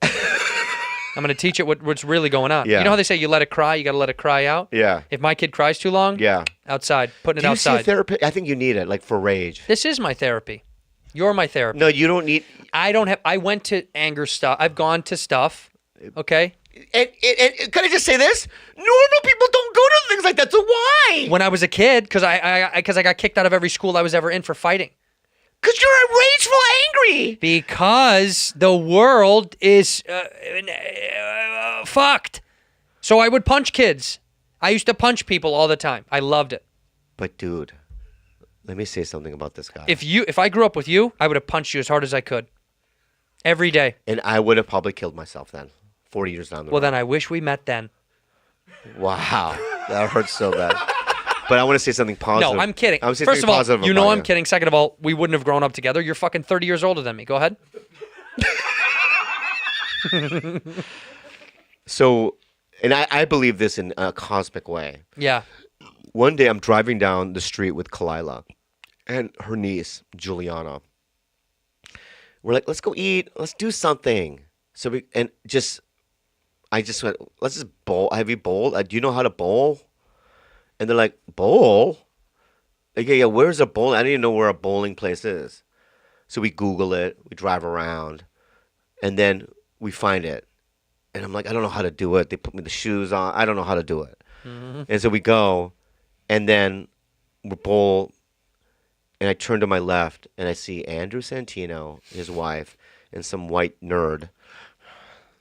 I'm going to teach it what's really going on. Yeah. You know how they say you let it cry, you got to let it cry out? Yeah. If my kid cries too long, Yeah. outside, putting it Do you see a outside. therapist? I think you need it, like for rage. This is my therapy. You're my therapy. No, you don't need. I went to anger stuff. I've gone to stuff. Okay? And can I just say this? Normal people don't go to things like that. So why? When I was a kid, because I got kicked out of every school I was ever in for fighting. Because you're a rageful, angry. Because the world is fucked. So I would punch kids. I used to punch people all the time. I loved it. But dude, let me say something about this guy. If I grew up with you, I would have punched you as hard as I could. Every day. And I would have probably killed myself then. 40 years down the road. Well, then I wish we met then. Wow, that hurts so bad. But I want to say something positive. No, I'm kidding. I want to say First of something all, positive you know about I'm kidding. Second of all, we wouldn't have grown up together. You're fucking 30 years older than me. Go ahead. So, and I believe this in a cosmic way. Yeah. One day I'm driving down the street with Kalila and her niece, Juliana. We're like, let's go eat. Let's do something. So I just went, let's just bowl. Have you bowled? Do you know how to bowl? And they're like, bowl? Like, yeah, where's a bowling? I don't even know where a bowling place is. So we Google it. We drive around. And then we find it. And I'm like, I don't know how to do it. They put me the shoes on. I don't know how to do it. Mm-hmm. And so we go. And then we bowl. And I turn to my left. And I see Andrew Santino, his wife, and some white nerd.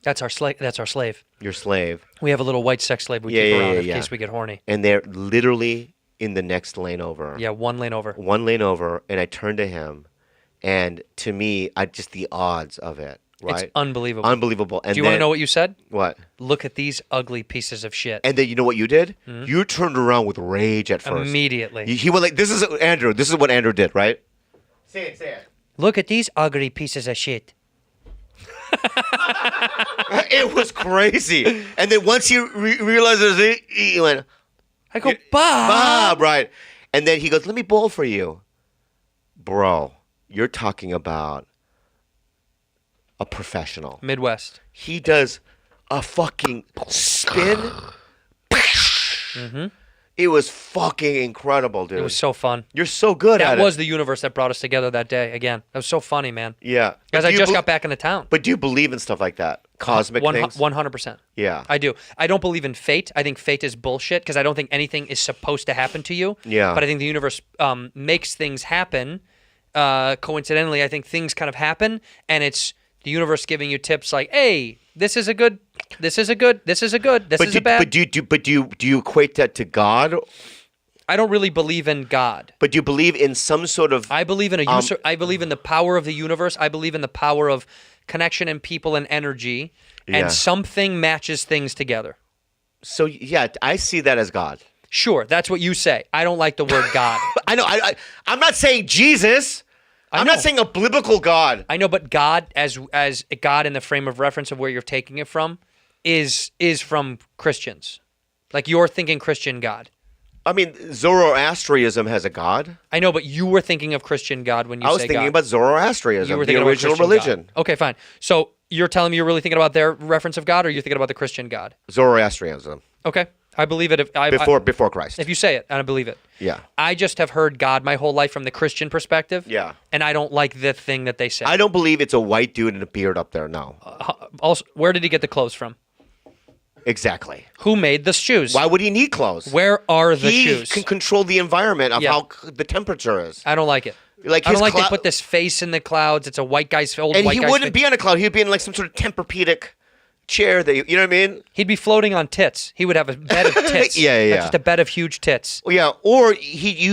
That's our slave. Your slave. We have a little white sex slave we keep around in case we get horny. And they're literally in the next lane over. Yeah, one lane over. One lane over. And I turn to him. And to me, just the odds of it, right? It's unbelievable. Unbelievable. And do you want to know what you said? What? Look at these ugly pieces of shit. And then you know what you did? Mm-hmm. You turned around with rage at first. Immediately. He went like, this is Andrew. This is what Andrew did, right? Say it. Look at these ugly pieces of shit. It was crazy. And then once he realizes it, he went, I go, Bob. right. And then he goes, let me bowl for you. Bro, you're talking about a professional. Midwest. He does a fucking spin. It was fucking incredible, dude. It was so fun. You're so good at it. That was the universe that brought us together that day. Again, that was so funny, man. Yeah. Because I just got back into town. But do you believe in stuff like that? Cosmic things? 100%. Yeah. I do. I don't believe in fate. I think fate is bullshit because I don't think anything is supposed to happen to you. Yeah. But I think the universe makes things happen. Coincidentally, I think things kind of happen, and it's the universe giving you tips like, hey, this is a good, this is a good, this is a good, this is a bad. But do you equate that to God? I don't really believe in God. But do you believe in some sort of... I believe in I believe in the power of the universe. I believe in the power of connection and people and energy, and something matches things together. So, yeah, I see that as God. Sure, that's what you say. I don't like the word God. I know. I'm not saying Jesus. I'm not saying a biblical God. I know, but God, as God in the frame of reference of where you're taking it from, is from Christians. Like you're thinking Christian God. I mean, Zoroastrianism has a God. I know, but you were thinking of Christian God when you say God. I was thinking about Zoroastrianism, You were the thinking original about Christian religion. God. Okay, fine. So you're telling me you're really thinking about their reference of God, or you're thinking about the Christian God? Zoroastrianism. Okay, I believe it. Before Christ. If you say it, and I believe it. Yeah. I just have heard God my whole life from the Christian perspective. Yeah. And I don't like the thing that they say. I don't believe it's a white dude and a beard up there, no. Also, where did he get the clothes from? Exactly. Who made the shoes? Why would he need clothes? Where are the shoes? He can control the environment of Yeah. how the temperature is. I don't like it. Like I don't his like they put this face in the clouds. It's a white guy's old And white he guy's wouldn't face. be on a cloud. He'd be in like some sort of Tempur-Pedic chair that you know what I mean? He'd be floating on tits. He would have a bed of tits. Yeah. That's just a bed of huge tits. Well, yeah, or he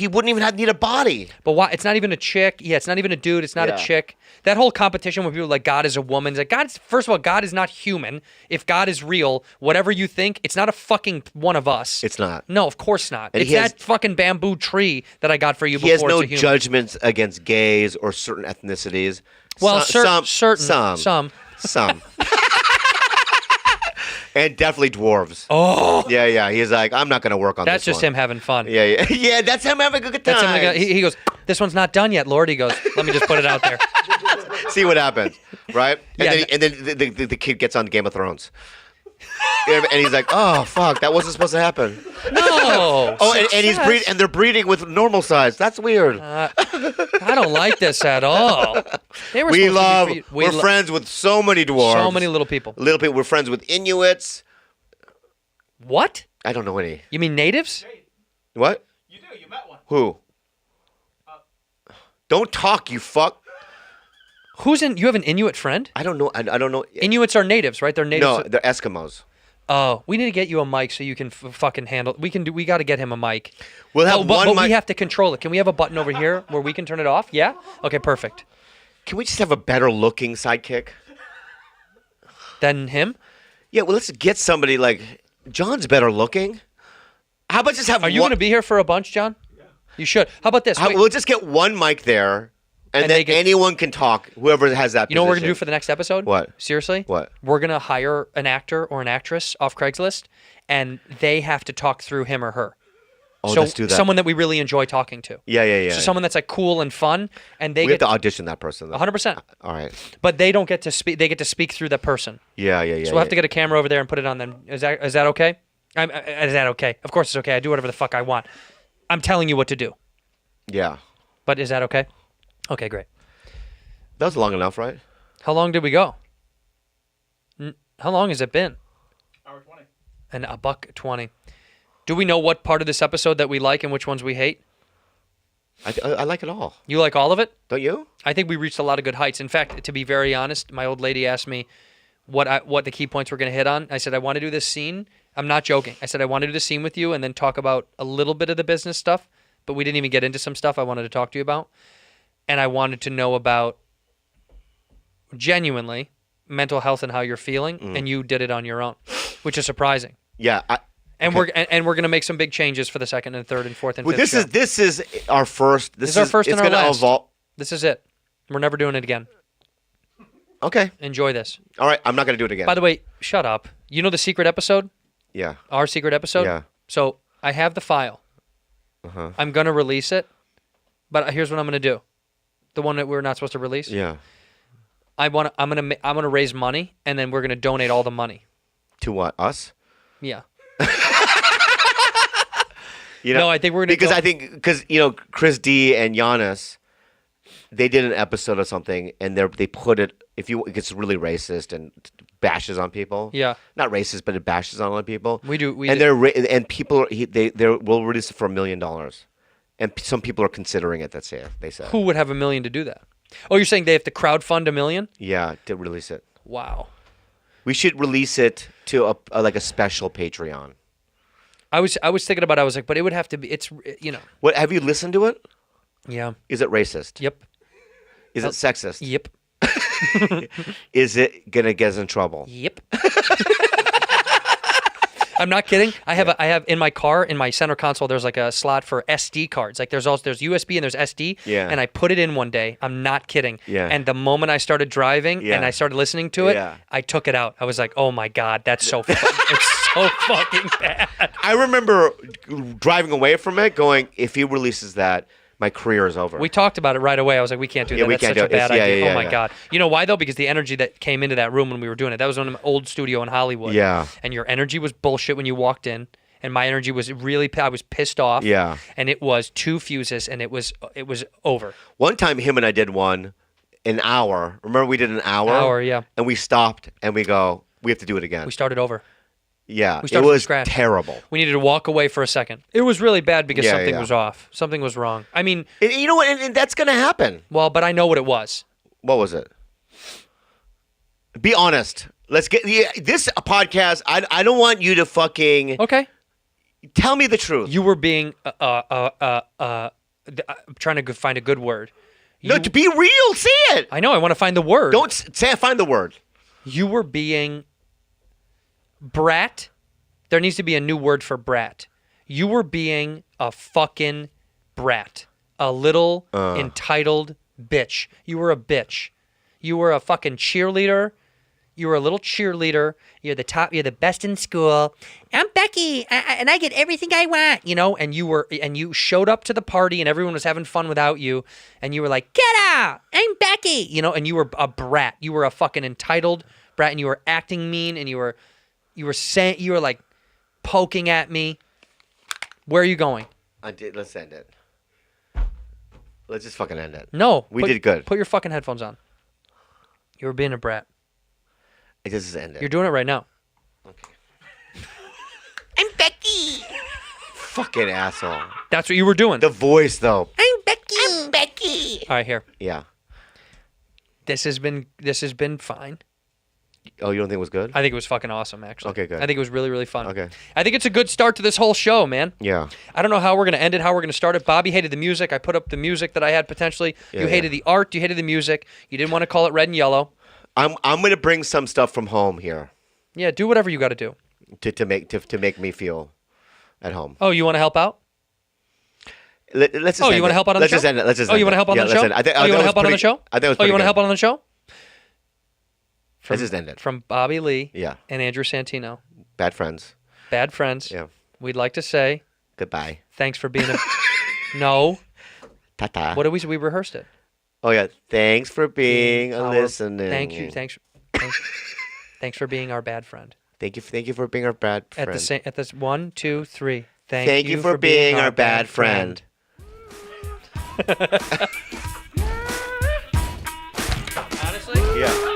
wouldn't even need a body. But why? It's not even a chick. Yeah, it's not even a dude. It's not a chick. That whole competition where people are like God is a woman. It's like God. First of all, God is not human. If God is real, whatever you think, it's not a fucking one of us. It's not. No, of course not. And it's that fucking bamboo tree that I got for you. He has before no it's a human. judgments against gays or certain ethnicities. Well, some. Some. And definitely dwarves. Oh. Yeah. He's like, I'm not going to work on That's this just one. him having fun. Yeah. Yeah, that's him having a good time. That's him. He goes, this one's not done yet, Lord. He goes, let me just put it out there. See what happens, right? Yeah. And then the kid gets on Game of Thrones. And he's like, oh, fuck, that wasn't supposed to happen. No. Oh, and they're breeding with normal size. That's weird. I don't like this at all. We're friends with so many dwarves. So many little people. We're friends with Inuits. What? I don't know any. You mean natives? What? You do. You met one. Who? Don't talk, you fuck. You have an Inuit friend? I don't know. I don't know. Inuits are natives, right? They're natives. No, they're Eskimos. Oh, we need to get you a mic so you can fucking handle. We got to get him a mic. We'll have but one mic. we have to control it. Can we have a button over here where we can turn it off? Yeah. Okay. Perfect. Can we just have a better looking sidekick? Than him? Yeah. Well, let's get somebody like John's better looking. How about just have? Are you going to be here for a bunch, John? Yeah. You should. How about this? We'll just get one mic there. And then anyone can talk, whoever has that You know what we're going to do for the next episode? What? Seriously? What? We're going to hire an actor or an actress off Craigslist, and they have to talk through him or her. Oh, so let's do that. Someone that we really enjoy talking to. Yeah. So someone that's like cool and fun, and we have to audition that person, though. 100%. All right. But they don't get to speak. They get to speak through the person. Yeah. So we'll have to get a camera over there and put it on them. Is that okay? Is that okay? Of course it's okay. I do whatever the fuck I want. I'm telling you what to do. Yeah. But is that okay? Okay, great. That was long enough, right? How long did we go? How long has it been? Hour 20. And $1.20. Do we know what part of this episode that we like and which ones we hate? I like it all. You like all of it? Don't you? I think we reached a lot of good heights. In fact, to be very honest, my old lady asked me what the key points we're going to hit on. I said, I want to do this scene. I'm not joking. I said, I want to do this scene with you and then talk about a little bit of the business stuff, but we didn't even get into some stuff I wanted to talk to you about. And I wanted to know about genuinely mental health and how you're feeling, and you did it on your own, which is surprising. Yeah. And we're going to make some big changes for the second and third and fourth and fifth show. This is our first. This is our first and our last. Evolve. This is it. We're never doing it again. Okay. Enjoy this. All right. I'm not gonna do it again. By the way, shut up. You know the secret episode? Yeah. Our secret episode? Yeah. So I have the file. I'm going to release it, but here's what I'm going to do. The one that we're not supposed to release? Yeah. I'm going to raise money, and then we're going to donate all the money. To what? Us? Yeah. No, I think we're going to because Chris D and Giannis, they did an episode of something and they put it it gets really racist and bashes on people. Yeah. Not racist, but it bashes on other people. And people will release it for $1 million, and some people are considering it. They said. Who would have $1 million to do that? Oh, you're saying they have to crowdfund $1 million? Yeah, to release it. Wow. We should release it to a special Patreon. I was thinking about it. I was like, but it would have to be. What have you listened to it? Yeah. Is it racist? Yep. Is it sexist? Yep. Is it gonna get us in trouble? Yep. I'm not kidding. I have in my car, in my center console, there's like a slot for SD cards. Like there's USB and there's SD. Yeah. And I put it in one day. I'm not kidding. Yeah. And the moment I started driving and I started listening to it, I took it out. I was like, oh my God, that's so it's so fucking bad. I remember driving away from it going, if he releases that, my career is over. We talked about it right away. I was like, we can't do that. we That's can't such do a it. bad idea. Yeah, oh my God. You know why though? Because the energy that came into that room when we were doing it, that was on an old studio in Hollywood. Yeah. And your energy was bullshit when you walked in. And my energy was I was pissed off. Yeah. And it was 2 fuses and it was over. One time him and I did an hour. Remember we did an hour? Yeah. And we stopped and we go, we have to do it again. We started over. Yeah. We It started from was scratch. terrible. We needed to walk away for a second. It was really bad because something yeah. was off. Something was wrong. I mean, And you know what? And that's going to happen. well, but I know what it was. What was it? Be honest. Let's get this podcast. I don't want you to fucking Okay. tell me the truth. You were being I'm trying to find a good word. No, to be real, say it. I know. I want to find the word. Don't say it. Find the word. You were being brat. There needs to be a new word for brat. You were being a fucking brat. A little entitled bitch. You were a bitch. You were a fucking cheerleader. You were a little cheerleader. You're the top. You're the best in school. I'm Becky, and I get everything I want. And you showed up to the party, and everyone was having fun without you. And you were like, "Get out! I'm Becky." And you were a brat. You were a fucking entitled brat, and you were acting mean, and you were like poking at me. Where are you going? Let's end it. Let's just fucking end it. No, we did good. Put your fucking headphones on. You were being a brat. Let's just end it. You're doing it right now. Okay. I'm Becky. Fucking asshole. That's what you were doing. The voice, though. I'm Becky. I'm Becky. All right, here. Yeah. This has been fine. Oh, you don't think it was good? I think it was fucking awesome, actually. Okay, good. I think it was really, really fun. Okay. I think it's a good start to this whole show, man. Yeah. I don't know how we're going to end it, how we're going to start it. Bobby hated the music. I put up the music that I had potentially. You hated the art. You hated the music. You didn't want to call it red and yellow. I'm gonna bring some stuff from home here Yeah, do whatever you got to do. to make me feel at home. Oh, you want to help out? Let's just Oh, you want to help out on the show? Let's just end it. Let's just Oh, you want to help out on the show? I think, Oh, you want to help out on the show? I think it was Oh, you want to pretty help out on the show? Let's just end it. From Bobby Lee Yeah. and Andrew Santino. Bad friends. Bad friends. Yeah. We'd like to say Goodbye. thanks for being a... No. Ta-ta. What did we rehearsed it. Oh, yeah. Thanks for being a listener. Thank you. Thanks for being our bad friend. Thank you for being our bad friend. At this 1, 2, 3. Thank you for being our bad friend. Honestly? Yeah.